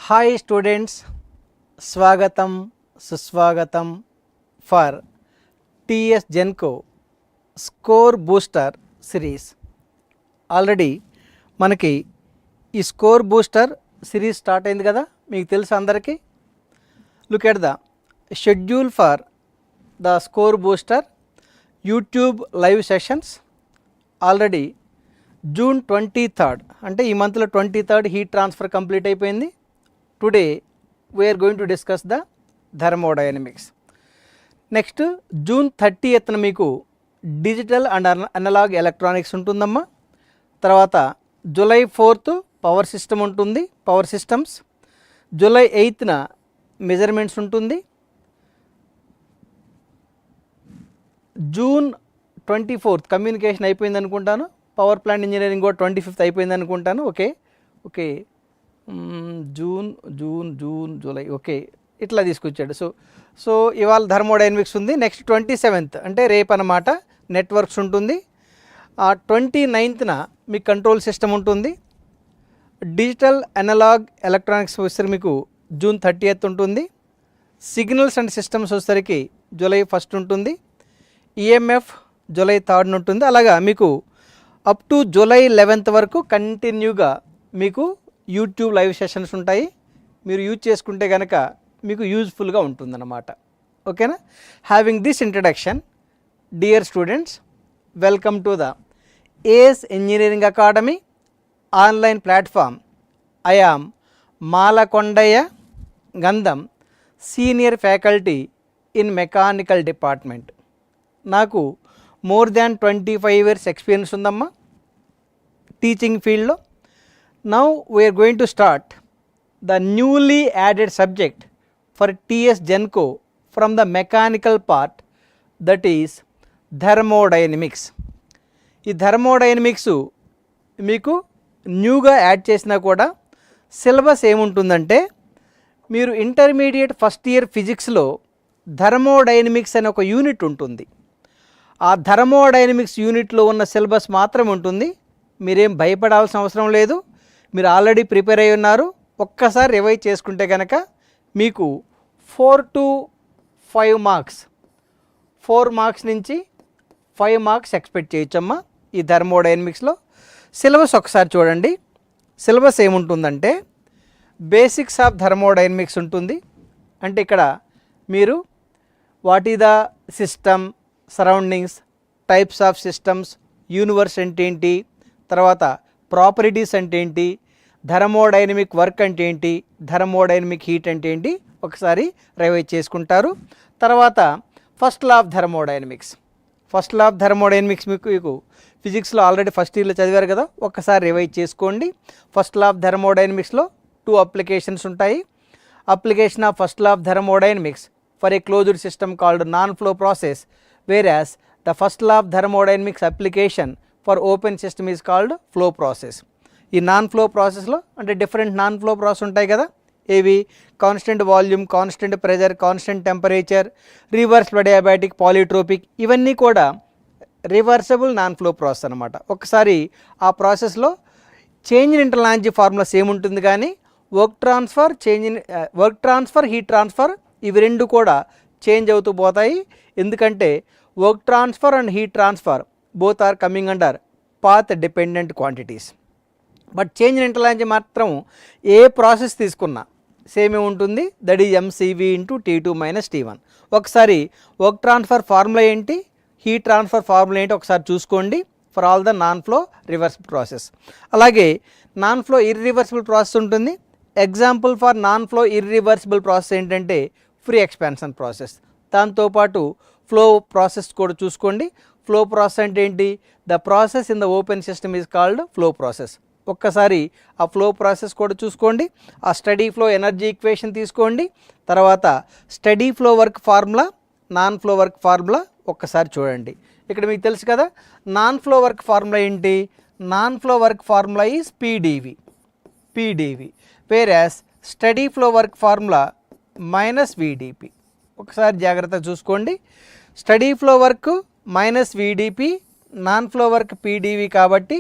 Hi students, స్వాగతం సుస్వాగతం for TS Genco score booster series. Already మనకి ఈ స్కోర్ బూస్టర్ సిరీస్ స్టార్ట్ అయింది కదా, మీకు తెలుసు అందరికీ. Look at the schedule for the score booster YouTube live sessions. Already June 23rd అంటే ఈ మంత్లో 23rd హీట్ ట్రాన్స్ఫర్ కంప్లీట్ అయిపోయింది. Today we are going to discuss the thermodynamics. Next June 30th మీకు డిజిటల్ అండ్ అనలాగ్ ఎలక్ట్రానిక్స్ ఉంటుందమ్మా. తర్వాత July 4th power system ఉంటుంది, power systems. July 8th measurements ఉంటుంది. June 24th communication అయిపోయింది అనుకుంటాను. పవర్ ప్లాంట్ ఇంజనీరింగ్ కూడా 25th అయిపోయింది అనుకుంటాను. ఓకే జూన్ జూలై ఓకే ఇట్లా తీసుకొచ్చాడు. సో ఇవాళ థర్మోడైనమిక్స్ ఉంది. నెక్స్ట్ 27th అంటే రేపు అన్నమాట నెట్వర్క్స్ ఉంటుంది. 29th మీకు కంట్రోల్ సిస్టమ్ ఉంటుంది. డిజిటల్ అనలాగ్ ఎలక్ట్రానిక్స్ వచ్చేసరికి మీకు జూన్ 30th ఉంటుంది. సిగ్నల్స్ అండ్ సిస్టమ్స్ వచ్చేసరికి జూలై 1st ఉంటుంది. ఈఎంఎఫ్ జూలై 3rd ఉంటుంది. అలాగా మీకు అప్ టు జూలై 11th వరకు కంటిన్యూగా మీకు యూట్యూబ్ లైవ్ సెషన్స్ ఉంటాయి. మీరు యూజ్ చేసుకుంటే కనుక మీకు యూజ్ఫుల్గా ఉంటుందన్నమాట. ఓకేనా? Having this introduction, dear students, welcome to the ACE engineering academy online platform. I am Malakondaiah Gandham, senior faculty in mechanical department. నాకు మోర్ దాన్ 25 years ఎక్స్పీరియన్స్ ఉందమ్మా టీచింగ్ ఫీల్డ్లో. Now we're going to start the newly added subject for TS GENCO from the mechanical part, that is thermodynamics. ఈ thermodynamics మీకు న్యూగా add చేసినా కూడా syllabus ఏముంటుందంటే, మీరు ఇంటర్మీడియట్ ఫస్ట్ ఇయర్ ఫిజిక్స్లో థర్మోడైనమిక్స్ అనే ఒక యూనిట్ ఉంటుంది. ఆ థర్మోడైనమిక్స్ యూనిట్లో ఉన్న సిలబస్ మాత్రం ఉంటుంది. మీరేం భయపడాల్సిన అవసరం లేదు. మీరు ఆల్రెడీ ప్రిపేర్ అయి ఉన్నారు. ఒక్కసారి రివైజ్ చేసుకుంటే కనుక మీకు 4 to 5 మార్క్స్, 4 మార్క్స్ నుంచి 5 మార్క్స్ ఎక్స్పెక్ట్ చేయొచ్చమ్మా ఈ థర్మోడైనమిక్స్లో. సిలబస్ ఒకసారి చూడండి. సిలబస్ ఏముంటుందంటే, బేసిక్స్ ఆఫ్ థర్మోడైనమిక్స్ ఉంటుంది. అంటే ఇక్కడ మీరు వాట్ ఈ the system, surroundings, types of systems, universe అంటే ఏంటి, తర్వాత ప్రాపర్టీస్ అంటే ఏంటి, థర్మోడైనమిక్ వర్క్ అంటే ఏంటి, థర్మోడైనమిక్ హీట్ అంటే ఏంటి ఒకసారి రివైజ్ చేసుకుంటారు. తర్వాత first law of thermodynamics. First law of thermodynamics మీకు ఫిజిక్స్లో ఆల్రెడీ ఫస్ట్ ఇయర్లో చదివారు కదా, ఒక్కసారి రివైజ్ చేసుకోండి. ఫస్ట్ లా ఆఫ్ థర్మోడైనమిక్స్లో 2 అప్లికేషన్స్ ఉంటాయి. Application of first law of thermodynamics for a closed system called non flow process, whereas the first law of thermodynamics application for open system is called flow process. ఈ non flow ప్రాసెస్లో అంటే different non flow process ఉంటాయి కదా, ఏవి constant volume, constant pressure, constant temperature, reversible adiabatic, పాలిట్రోపిక్, ఇవన్నీ కూడా reversible non flow process అనమాట. ఒకసారి ఆ ప్రాసెస్లో చేంజ్ ఇన్ ఇంటర్నల్ ఫార్ములాస్ ఏముంటుంది, కానీ వర్క్ ట్రాన్స్ఫర్, హీట్ ట్రాన్స్ఫర్ ఇవి రెండు కూడా చేంజ్ అవుతూ పోతాయి. ఎందుకంటే work transfer and heat transfer both are coming under path dependent quantities. But change in internal మాత్రం ఏ ప్రాసెస్ తీసుకున్నా సేమే ఉంటుంది, that is MCV × T2 - T1. ఒకసారి వర్క్ ట్రాన్స్ఫర్ ఫార్ములా ఏంటి, హీట్ ట్రాన్స్ఫర్ ఫార్ములా ఏంటి ఒకసారి చూసుకోండి for all the non flow reversible process. అలాగే నాన్ ఫ్లో ఇర్రివర్సిబుల్ ప్రాసెస్ ఉంటుంది. Example for non flow irreversible process ఏంటంటే ఫ్రీ ఎక్స్పాన్షన్ ప్రాసెస్. దాంతోపాటు flow process కూడా చూసుకోండి. ఫ్లో ప్రాసెస్ అంటే ఏంటి, the process in the open system is called flow process. ఒక్కసారి ఆ ఫ్లో ప్రాసెస్ కూడా చూసుకోండి. ఆ స్టడీ ఫ్లో ఎనర్జీ ఈక్వేషన్ తీసుకోండి. తర్వాత steady flow work formula, non flow work formula ఒక్కసారి చూడండి. ఇక్కడ మీకు తెలుసు కదా నాన్ ఫ్లో వర్క్ ఫార్ములా ఏంటి, non flow work formula is PdV, whereas steady flow work formula -VdP. ఒకసారి జాగ్రత్తగా చూసుకోండి. Steady flow work -VdP, non flow work PdV కాబట్టి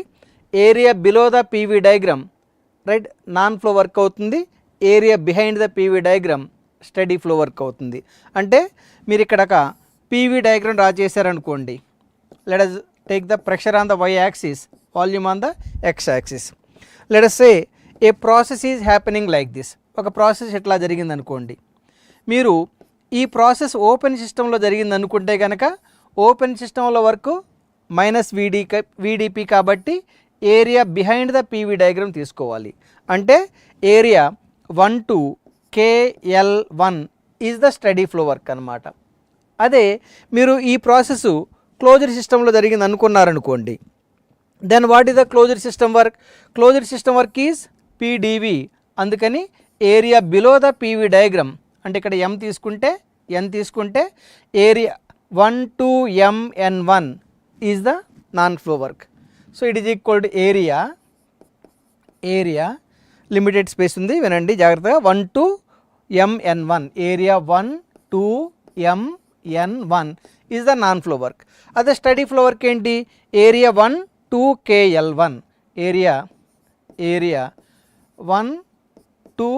area below the PV diagram right non flow work అవుతుంది. Area behind the PV diagram steady flow work అవుతుంది. అంటే మీరు ఇక్కడ ఒక పీవీ డయాగ్రామ్ డ్రా చేశారనుకోండి. Let us take the pressure on the y axis, volume on the x axis. Let us say a process is happening like this. ఒక process ఎట్లా జరిగింది అనుకోండి. మీరు ఈ ప్రాసెస్ ఓపెన్ సిస్టంలో జరిగింది అనుకుంటే కనుక ఓపెన్ సిస్టంలో వర్క్ మైనస్ వీడిపి కాబట్టి area behind the PV diagram తీసుకోవాలి. అంటే area 1 to KL1 is the steady flow work అనమాట. అదే మీరు ఈ ప్రాసెస్ క్లోజ్డ్ సిస్టంలో జరిగింది అనుకున్నారనుకోండి. Then what is the closed system work? Closed system work is PdV. అందుకని area below the PV diagram అంటే ఇక్కడ ఎన్ తీసుకుంటే area 1 to MN1 is the non flow work. So it is equal to area limited space ఉంది, వినండి జాగ్రత్తగా, 1 to MN1, area 1 to MN1 is the non flow work. అదే study flow work ఏంటి? Area 1 to KL1, area 1 to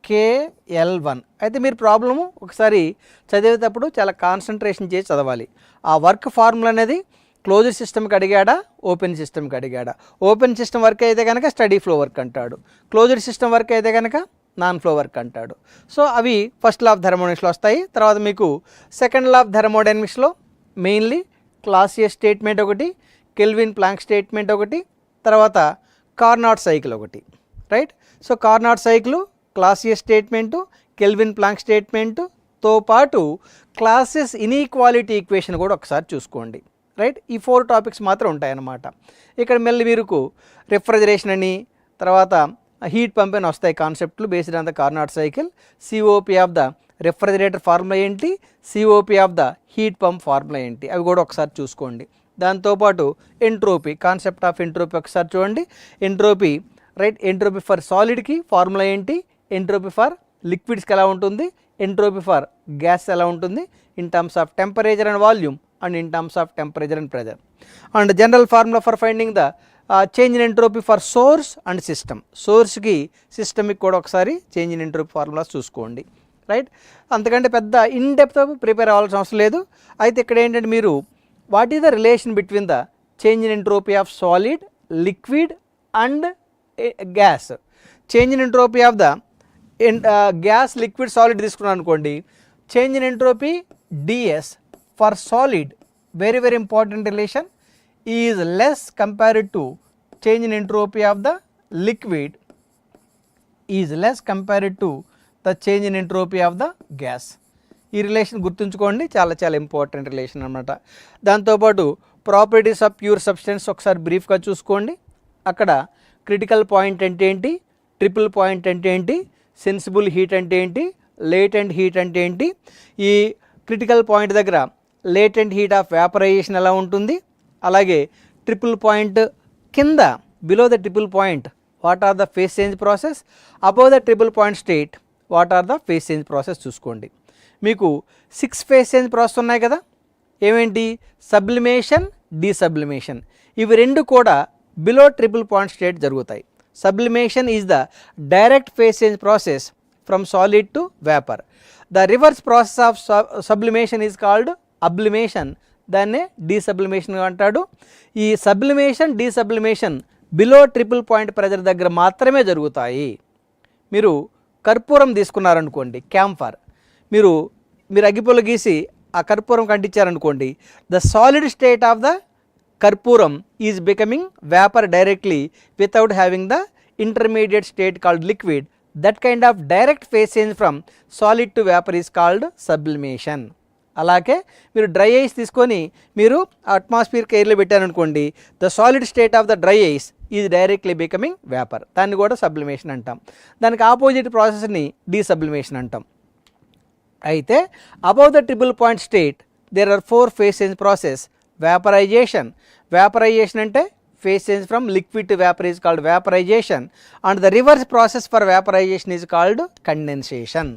KL1. అయితే మీరు problem ఒకసారి చదివేటప్పుడు చాలా కాన్సన్ట్రేషన్ చేసి చదవాలి. ఆ వర్క్ ఫార్ములా అనేది క్లోజ్డ్ సిస్టమ్కి అడిగాడా, ఓపెన్ సిస్టమ్కి అడిగాడా? ఓపెన్ సిస్టమ్ వర్క్ అయితే కనుక స్టడీ ఫ్లో వర్క్ అంటాడు, క్లోజ్డ్ సిస్టమ్ వర్క్ అయితే కనుక నాన్ ఫ్లో వర్క్ అంటాడు. సో అవి ఫస్ట్ లా ఆఫ్ థర్మోడైనమిక్స్లో వస్తాయి. తర్వాత మీకు సెకండ్ లా ఆఫ్ థర్మోడైనమిక్స్లో మెయిన్లీ క్లాసియస్ స్టేట్మెంట్ ఒకటి, కెల్విన్ ప్లాంక్ స్టేట్మెంట్ ఒకటి, తర్వాత కార్నాట్ సైకిల్ ఒకటి, right? So Carnot cycle, Clausius statement, Kelvin Planck స్టేట్మెంటుతో పాటు క్లాసియస్ ఇన్ఈక్వాలిటీ ఈక్వేషన్ కూడా ఒకసారి చూసుకోండి, రైట్? ఈ 4 టాపిక్స్ మాత్రం ఉంటాయన్నమాట. ఇక్కడ మళ్ళీ మీకు రిఫ్రిజరేషన్ అని, తర్వాత హీట్ పంప్ అని వస్తాయి కాన్సెప్ట్లు based on the Carnot cycle. COP of the refrigerator formula ఏంటి, COP of the heat pump formula ఏంటి, అవి కూడా ఒకసారి చూసుకోండి. దాంతోపాటు ఎంట్రోపీ, కాన్సెప్ట్ ఆఫ్ ఎంట్రోపీ ఒకసారి చూడండి. Entropy, right? ఎంట్రోపీ ఫర్ సాలిడ్కి ఫార్ములా ఏంటి, ఎంట్రోపీ ఫర్ లిక్విడ్స్కి ఎలా ఉంటుంది, ఎంట్రోపీ ఫర్ గ్యాస్ ఎలా ఉంటుంది, in terms of temperature and volume and in terms of temperature and pressure. And general formula for finding the change in entropy for source and system. సోర్స్కి సిస్టమ్కి కూడా ఒకసారి change in entropy formulas చూసుకోండి, right? అంతకంటే పెద్ద in depth prepare అవ్వాల్సిన అవసరం లేదు. అయితే ఇక్కడ ఏంటంటే మీరు what is the relation between the change in entropy of solid, liquid and gas. Change in entropy of the gas, liquid, solid తీసుకున్నాను అనుకోండి. Change in entropy DS for solid, very very important relation, is less compared to change in entropy of the liquid is less compared to the change in entropy of the gas. ఈ relation గుర్తుంచుకోండి, చాలా చాలా important relation అన్నమాట. దాంతోపాటు properties of pure substance ఒకసారి బ్రీఫ్గా చూసుకోండి. అక్కడ క్రిటికల్ పాయింట్ అంటే ఏంటి, ట్రిపుల్ పాయింట్ అంటే ఏంటి, సెన్సిబుల్ హీట్ అంటే ఏంటి, లేటెంట్ హీట్ అంటే ఏంటి, ఈ క్రిటికల్ పాయింట్ దగ్గర లేటెంట్ హీట్ ఆఫ్ వేపరైజేషన్ ఎలా ఉంటుంది, అలాగే ట్రిపుల్ పాయింట్ కింద below the triple point what are the phase change process, above the triple point state what are the phase change process చూసుకోండి. మీకు 6 ఫేజ్ చేంజ్ ప్రాసెస్ ఉన్నాయి కదా, ఏమేంటి, sublimation, డీసబ్లిమేషన్. ఇవి రెండు కూడా బిలో ట్రిపుల్ పాయింట్ స్టేట్ జరుగుతాయి. Sublimation is the direct phase change process from solid to vapour. The reverse process of sublimation is called ablimation, దాన్నే desublimation అంటాడు. ఈ sublimation, desublimation below triple point pressure దగ్గర మాత్రమే జరుగుతాయి. మీరు కర్పూరం తీసుకున్నారనుకోండి, క్యాంఫర్, మీరు అగ్గిపుల్ల గీసి ఆ కర్పూరం కంటించారనుకోండి, the solid state of the karpuram is becoming vapour directly without having the intermediate state called liquid. That kind of direct phase change from solid to vapour is called sublimation. అలాగే మీరు డ్రై ఐస్ తీసుకొని మీరు అట్మాస్ఫియర్కి ఎయిర్లో పెట్టారనుకోండి, the solid state of the dry ice is directly becoming vapour, దాన్ని కూడా sublimation అంటాం. దానికి ఆపోజిట్ ప్రాసెస్ని డీసబ్లిమేషన్ అంటాం. అయితే above the triple point state there are 4 phase change process. Vaporisation, vaporisation అంటే phase change from liquid to vapour is called vaporisation, and the reverse process for vaporisation is called condensation.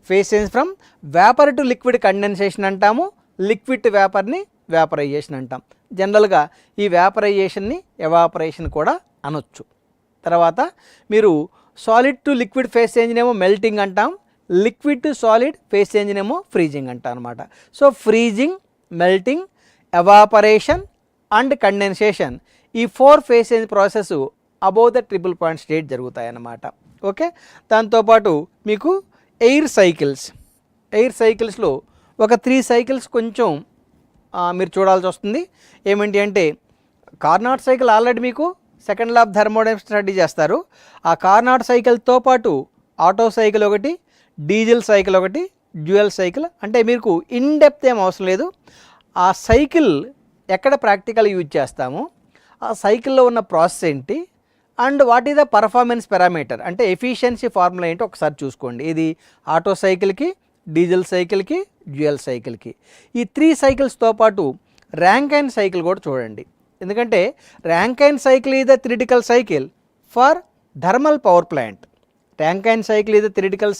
Phase change from vapour to liquid condensation అంటాము, liquid to వేపర్ని vaporisation అంటాం. జనరల్గా ఈ వేపరైజేషన్ని evaporation కూడా అనొచ్చు. తర్వాత మీరు solid to liquid phase change ఏమో మెల్టింగ్ అంటాం, liquid to solid phase change ఏమో ఫ్రీజింగ్ అంటాం అనమాట. So freezing, melting, evaporation and condensation, ఈ 4 phase change process above the triple point state జరుగుతాయి అన్నమాట. ఓకే, దాంతోపాటు మీకు ఎయిర్ సైకిల్స్లో ఒక 3 సైకిల్స్ కొంచెం మీరు చూడాల్సి వస్తుంది. ఏమిటి అంటే కార్నాట్ సైకిల్ ఆల్రెడీ మీకు second law of thermodynamics study చేస్తారు. ఆ కార్నాట్ సైకిల్తో పాటు ఆటో సైకిల్ ఒకటి, డీజిల్ సైకిల్ ఒకటి, డ్యూయల్ సైకిల్. అంటే మీకు ఇన్ డెప్త్ ఏం అవసరం లేదు. ఆ సైకిల్ ఎక్కడ ప్రాక్టికల్ యూజ్ చేస్తామో, ఆ సైకిల్లో ఉన్న ప్రాసెస్ ఏంటి and what is the performance parameter, అంటే ఎఫిషియన్సీ ఫార్ములా ఏంటో ఒకసారి చూసుకోండి. ఇది ఆటో సైకిల్కి, డీజిల్ సైకిల్కి, డ్యూయల్ సైకిల్కి. ఈ 3 సైకిల్స్తో పాటు ర్యాంకైన్ సైకిల్ కూడా చూడండి. ఎందుకంటే Rankine cycle is the theoretical cycle for thermal power plant. Rankine cycle is the theoretical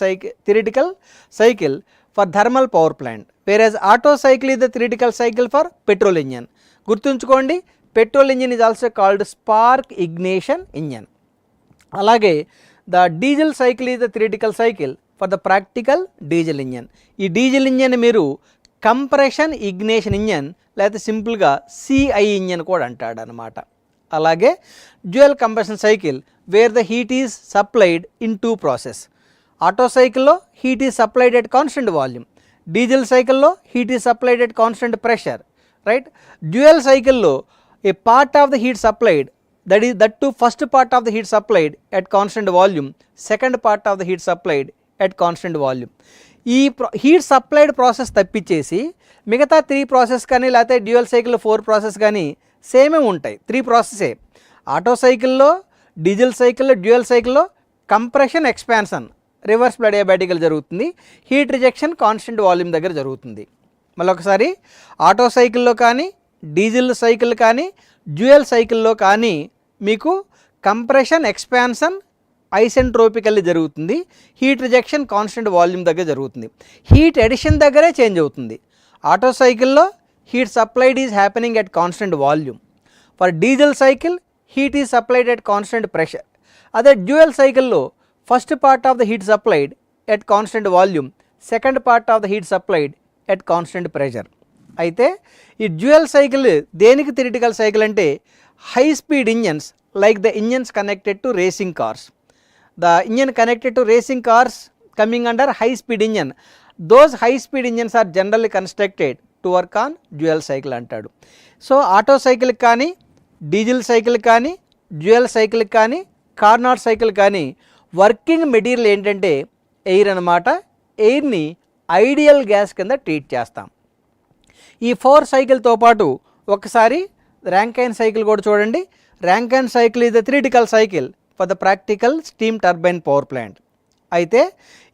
cycle for thermal power plant, whereas Otto cycle is the theoretical cycle for petrol engine. గుర్తుంచుకోండి, petrol engine is also called spark ignition engine. అలాగే the diesel cycle is the theoretical cycle for the practical diesel engine. ఈ diesel engine మీరు compression ignition engine లేకపోతే సింపుల్గా CI engine కూడా అంటాడు అనమాట. అలాగే dual combustion cycle where the heat is supplied in 2 process. Otto సైకిల్లో heat is supplied at constant volume, diesel సైకిల్లో heat is supplied at constant pressure, right. Dual సైకిల్లో a part of the heat supplied, that too first part of the heat supplied at constant volume, second part of the heat supplied at constant volume. ఈ heat supplied process తప్పించేసి మిగతా 3 process కానీ లేకపోతే dual సైకిల్లో 4 process కానీ సేమే ఉంటాయి. 3 ప్రాసెసే. Auto సైకిల్లో, diesel సైకిల్లో, డ్యూయల్ సైకిల్లో కంప్రెషన్, ఎక్స్పాన్షన్ రివర్స్ అడియాబాటికల్ జరుగుతుంది, హీట్ రిజెక్షన్ కాన్స్టెంట్ వాల్యూమ్ దగ్గర జరుగుతుంది. మళ్ళీ ఒకసారి ఆటో సైకిల్లో కానీ, డీజిల్ సైకిల్ కానీ, డ్యూయల్ సైకిల్లో కానీ మీకు కంప్రెషన్, ఎక్స్పాన్షన్ ఐసెంట్రోపికల్లీ జరుగుతుంది, హీట్ రిజెక్షన్ కాన్స్టెంట్ వాల్యూమ్ దగ్గర జరుగుతుంది. హీట్ ఎడిషన్ దగ్గరే చేంజ్ అవుతుంది. ఆటో సైకిల్లో heat supplied is happening at constant volume. For diesel cycle heat is supplied at constant pressure. అదే డ్యూయల్ సైకిల్లో first part of the heat supplied at constant volume, second part of the heat supplied at constant pressure. అయితే ఈ dual cycle దేనికి theoretical cycle అంటే high speed engines like the engines connected to racing cars. The engine connected to racing cars coming under high speed engine. Those high speed engines are generally constructed to work on dual cycle అంటాడు. So auto సైకిల్కి కానీ, diesel cycle కానీ, dual cycle కానీ, Carnot cycle కానీ working material ఏంటంటే air అనమాట. ఎయిర్ని ideal gas కింద ట్రీట్ చేస్తాం. ఈ 4 సైకిల్తో పాటు ఒకసారి ర్యాంకైన్ సైకిల్ కూడా చూడండి. Rankine cycle is the theoretical cycle for the practical steam turbine power plant. అయితే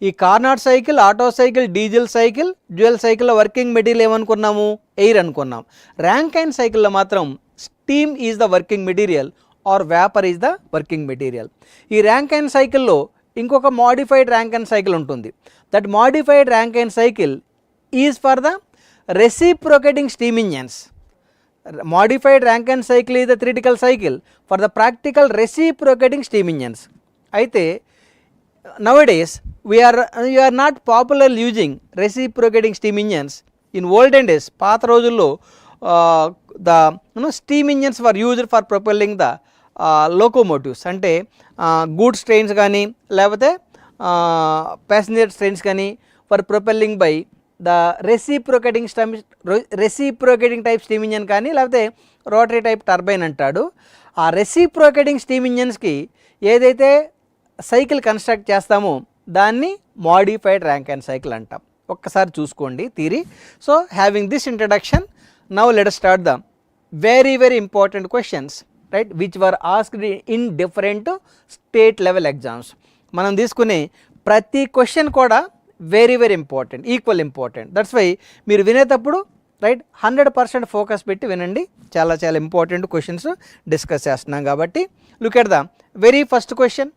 ఈ Carnot cycle, auto cycle, diesel cycle, dual సైకిల్లో వర్కింగ్ మెటీరియల్ ఏమనుకున్నాము? ఎయిర్ అనుకున్నాం. ర్యాంకైన్ సైకిల్లో మాత్రం steam is the working material or vapour is the working material. ఈ Rankine సైకిల్లో ఇంకొక modified Rankine cycle ఉంటుంది. That modified Rankine cycle is for the reciprocating steam engines. Modified Rankine cycle is the theoretical cycle for the practical reciprocating steam engines. అయితే nowadays we are not popularly using reciprocating steam engines. In olden days, పాత రోజుల్లో the steam engines were used for propelling the locomotives. అంటే goods trains కానీ లేకపోతే passenger trains కానీ for propelling by the reciprocating type steam engine కానీ లేకపోతే rotary type turbine అంటాడు. ఆ రెసిప్రోకేటింగ్ స్టీమ్ ఇంజన్స్కి ఏదైతే సైకిల్ కన్స్ట్రక్ట్ చేస్తామో దాన్ని మోడిఫైడ్ ర్యాంకైన్ సైకిల్ అంటాం. ఒక్కసారి చూసుకోండి theory. So having this introduction, now let us start the very important questions, right, which were asked in different state level exams. మనం తీసుకునే ప్రతి క్వశ్చన్ కూడా very important, equal important. That's why మీరు వినేటప్పుడు right 100% focus పెట్టి వినండి. చాలా important questions discuss చేస్తున్నాం కాబట్టి. Look at the very first question.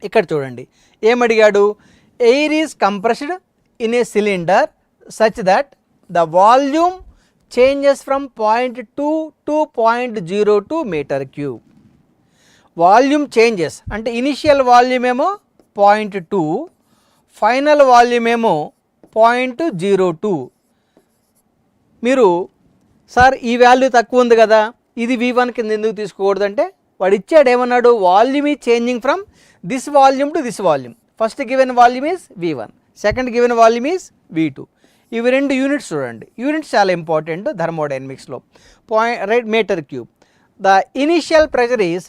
ఇక్కడ చూడండి ఏమడిగాడు? Air is compressed in a cylinder such that the volume changes from 0.2 to 0.02 metre cube. Volume changes అంటే ఇనిషియల్ వాల్యూమ్ ఏమో 0.2, ఫైనల్ వాల్యూమ్ ఏమో 0.02. మీరు సార్ ఈ వాల్యూ తక్కువ ఉంది కదా, ఇది V1 కింద ఎందుకు తీసుకోకూడదు అంటే వాడు ఇచ్చాడు ఏమన్నాడు, volume is changing from this volume to this volume. First given volume is V1, second given volume is V2. ఇవి రెండు యూనిట్స్ చూడండి, యూనిట్స్ చాలా ఇంపార్టెంట్ థర్మోడైనమిక్స్లో. Right, metre cube. The initial pressure is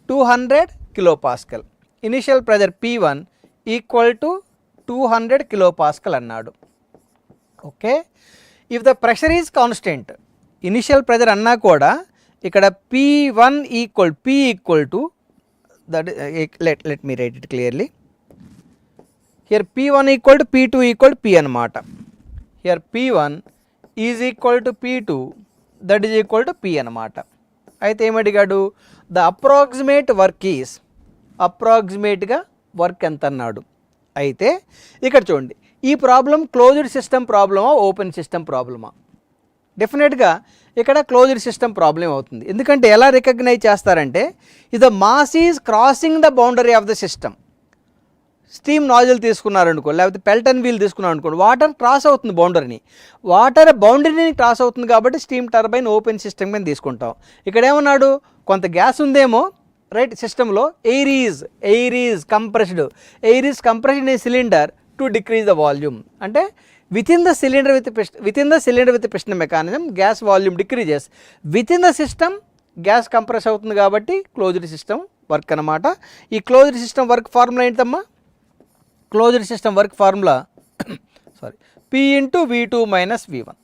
200 kPa. Initial pressure P1 equal to 200 kPa అన్నాడు. Okay, if the pressure is constant, initial pressure అన్నా కూడా ఇక్కడ P1 equal to that, let me write it clearly. Here P1 equal to P2 equal to P అనమాట. Here P1 is equal to P2 that is equal to P అనమాట. అయితే ఏమడిగాడు, the approximate work is, అప్రాక్సిమేట్గా work ఎంత అన్నాడు. అయితే ఇక్కడ చూడండి, ఈ ప్రాబ్లం క్లోజ్డ్ సిస్టమ్ ప్రాబ్లమా ఓపెన్ సిస్టమ్ ప్రాబ్లమా? డెఫినెట్గా ఇక్కడ క్లోజ్డ్ సిస్టమ్ ప్రాబ్లం అవుతుంది. ఎందుకంటే ఎలా రికగ్నైజ్ చేస్తారంటే, ఇది mass is crossing the boundary of the system. Steam nozzle తీసుకున్నారనుకో, లేకపోతే పెల్టన్ వీల్ తీసుకున్నారు అనుకోండి, వాటర్ క్రాస్ అవుతుంది బౌండరీని. వాటర్ బౌండరీని క్రాస్ అవుతుంది కాబట్టి స్టీమ్ టర్బైన్ ఓపెన్ సిస్టమ్ మీద తీసుకుంటాం. ఇక్కడ ఏమన్నాడు, కొంత గ్యాస్ ఉందేమో రైట్ సిస్టంలో, air is compressed in a cylinder to decrease the volume. అంటే within the cylinder with piston mechanism gas volume decreases, within the system gas compress అవుతుంది కాబట్టి క్లోజ్డ్ సిస్టమ్ వర్క్ అనమాట. ఈ క్లోజ్డ్ సిస్టమ్ వర్క్ ఫార్ములా ఏంటమ్మా, closed system work formula sorry P into V2 minus V1.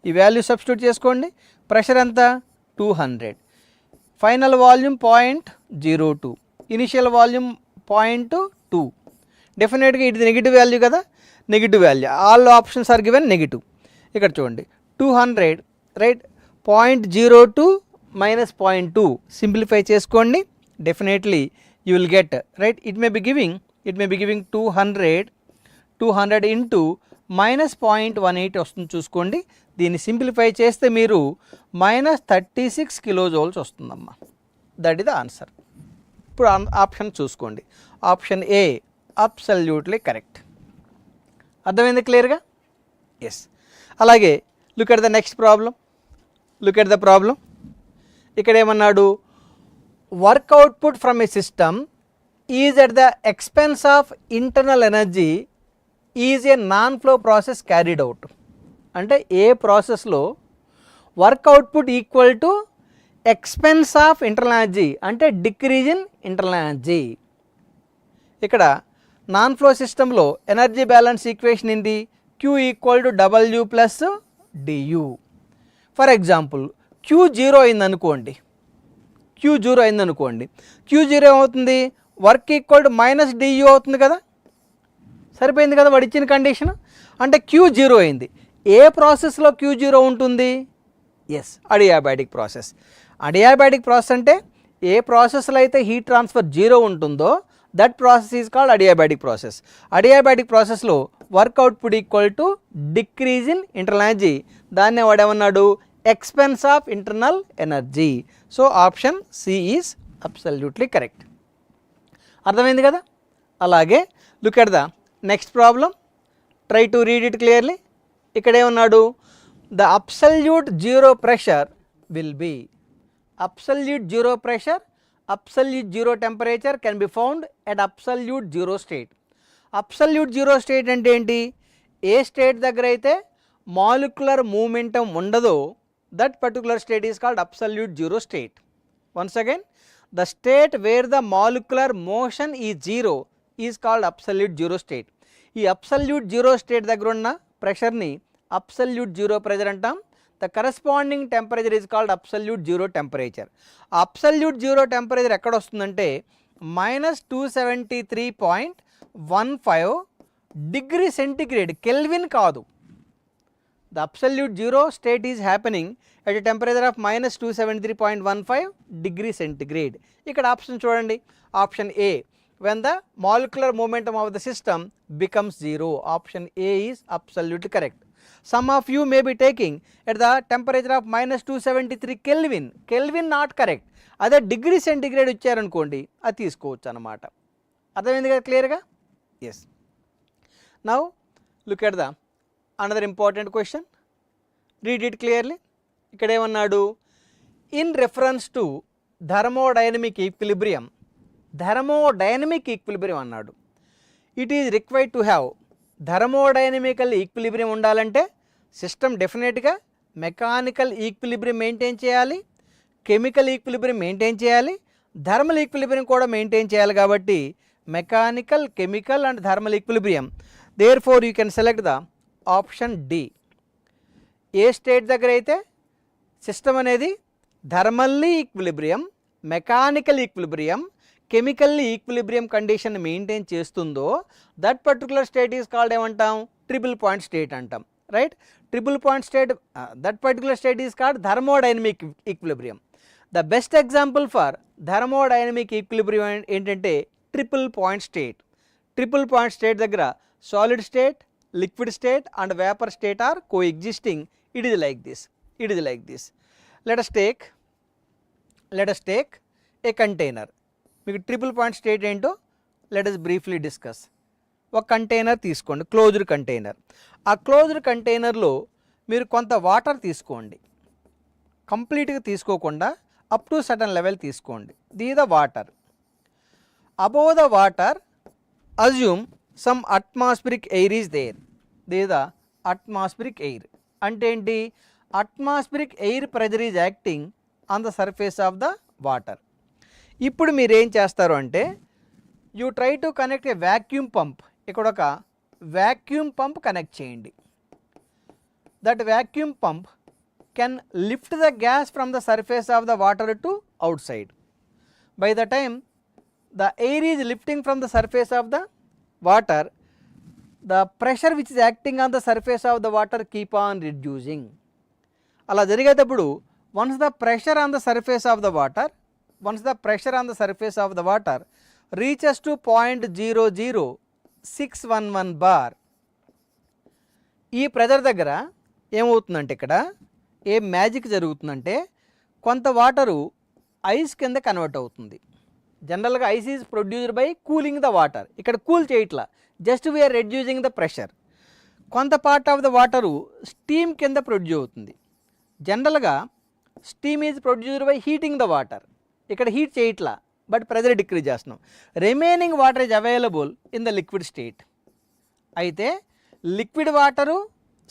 ఈ value substitute చేసుకోండి. Pressure ఎంత 200, final volume 0.02, initial volume 0.2. డెఫినెట్గా ఇది నెగిటివ్ వాల్యూ కదా, negative value, all options are given negative. ఇక్కడ చూడండి 200 రైట్, 0.02 మైనస్ 0.2 సింప్లిఫై చేసుకోండి. Definitely you will get right, it may be giving 200 into minus 0.18 వస్తుంది చూసుకోండి. దీన్ని సింప్లిఫై చేస్తే మీరు -36 kJ వస్తుందమ్మా. That is the answer. ఇప్పుడు ఆప్షన్ చూసుకోండి, ఆప్షన్ ఏ అబ్సల్యూట్లీ కరెక్ట్. అర్థమైంది క్లియర్గా? ఎస్. అలాగే look at the next problem. ఇక్కడ ఏమన్నాడు, work output from A system is at the expense of internal energy is a non flow process carried out. అంటే ఏ ప్రాసెస్లో work output equal to expense of internal energy అంటే decrease in internal energy. ఇక్కడ non flow సిస్టంలో energy balance equation ఏంటి, Q equal to W plus DU. For example Q0 అయిందనుకోండి, Q0 ఏమవుతుంది, work equal to minus DU అవుతుంది కదా, సరిపోయింది కదా వాడు ఇచ్చిన కండిషన్. అంటే Q0 అయింది. ఏ ప్రాసెస్లో Q0 ఉంటుంది, yes adiabatic process. Adiabatic process అంటే ఏ ప్రాసెస్లో అయితే హీట్ ట్రాన్స్ఫర్ 0 ఉంటుందో that process is called adiabatic process. Adiabatic ప్రాసెస్లో work output equal to decrease in internal energy, దాన్నే వాడేమన్నాడు, expense of internal energy. So option C is absolutely correct. అర్థమైంది కదా? అలాగే look at the next problem, try to read it clearly. ఇక్కడ ఏమన్నాడు, the absolute zero pressure will be, absolute zero pressure, absolute zero temperature can be found at absolute zero state. Absolute zero state అంటే ఏంటి, ఏ state దగ్గర అయితే molecular momentum ఉండదో that particular state is called absolute zero state. Once again, the state where the molecular motion is zero is called absolute zero state. ఈ absolute zero state దగ్గర ఉన్న ప్రెషర్ని absolute zero pressure అంటాం. The corresponding temperature is called absolute zero temperature. Absolute zero temperature ఎక్కడ వస్తుందంటే -273.15 degree centigrade, Kelvin కాదు. The absolute zero state is happening at a temperature of -273.15 degree centigrade. ఇక్కడ option చూడండి, option A, when the molecular momentum of the system becomes zero. Option A is absolutely correct. Some of you may be taking at the temperature of -273 Kelvin. Kelvin not correct. అదే degree centigrade ఇచ్చారనుకోండి అది తీసుకోవచ్చు అన్నమాట. అర్థమైంది కదా క్లియర్గా? Yes. Now look at the another important question, read it clearly. ఇక్కడ ఏమన్నాడు, in reference to thermodynamic equilibrium అన్నాడు. It is required to have thermodynamical equilibrium ఉండాలంటే సిస్టమ్ డెఫినెట్గా మెకానికల్ ఈక్విలిబ్రియం మెయింటైన్ చేయాలి, కెమికల్ ఈక్విలిబ్రియం మెయింటైన్ చేయాలి, థర్మల్ ఈక్విలిబ్రియం కూడా maintain చేయాలి. కాబట్టి mechanical, chemical and thermal equilibrium. Therefore you can select the option D. A state దగ్గర అయితే system అనేది thermally equilibrium, mechanical equilibrium, chemically equilibrium condition maintain చేస్తుందో that particular state is called ఏమంటాం, triple point state అంటాం. Right? Triple point state, that particular state is called thermodynamic equilibrium. The best example for thermodynamic equilibrium ఏంటంటే triple point state. Triple point state దగ్గర solid state, liquid state and vapour state are coexisting. It is like this. Let us take a container. మీకు triple point state ఏంటో let us briefly discuss. ఒక container తీసుకోండి, closed container. ఆ closed కంటైనర్లో మీరు కొంత water తీసుకోండి, కంప్లీట్గా తీసుకోకుండా అప్ టు సర్టన్ లెవెల్ తీసుకోండి. The water. Above the water assume some atmospheric air is there. The atmospheric air అంటే ఏంటి, atmospheric air pressure is acting on the surface of the water. ఇప్పుడు మీరు ఏం చేస్తారు అంటే you try to connect a vacuum pump. ఇక్కడ ఒక vacuum pump connect చేయండి. That vacuum pump can lift the gas from the surface of the water to out side. By the time the air is lifting from the surface of the water, the pressure which is acting on the surface of the water keep on reducing. అలా జరిగేటప్పుడు once the pressure on the surface of the water reaches to 0.00611 bar, ఈ pressure దగ్గర ఏమవుతుందంటే ఇక్కడ ఏ magic జరుగుతుందంటే కొంత water ice కింద convert అవుతుంది. జనరల్గా ice is produced by cooling the water. ఇక్కడ కూల్ చేయట్లా, just we are reducing the pressure. కొంత part of the water steam కింద ప్రొడ్యూస్ అవుతుంది. జనరల్గా steam is produced by heating the water. ఇక్కడ హీట్ చేయట్లా, బట్ ప్రెజర్ డిక్రీజ్ చేస్తున్నాం. Remaining water is available in the liquid state. అయితే liquid water,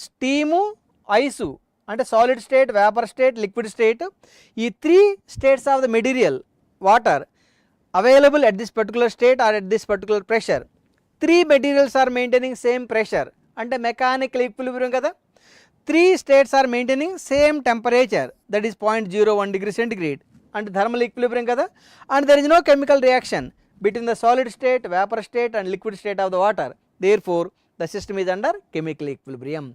steam, ice అంటే solid state, vapour state, liquid state, ఈ 3 states of the material water available at this particular state or at this particular pressure. 3 materials are maintaining same pressure అంటే mechanical equilibrium కదా. 3 states are maintaining same temperature, that is 0.01 degree centigrade, and thermal equilibrium kada, and there is no chemical reaction between the solid state, vapor state and liquid state of the water. Therefore the system is under chemical equilibrium.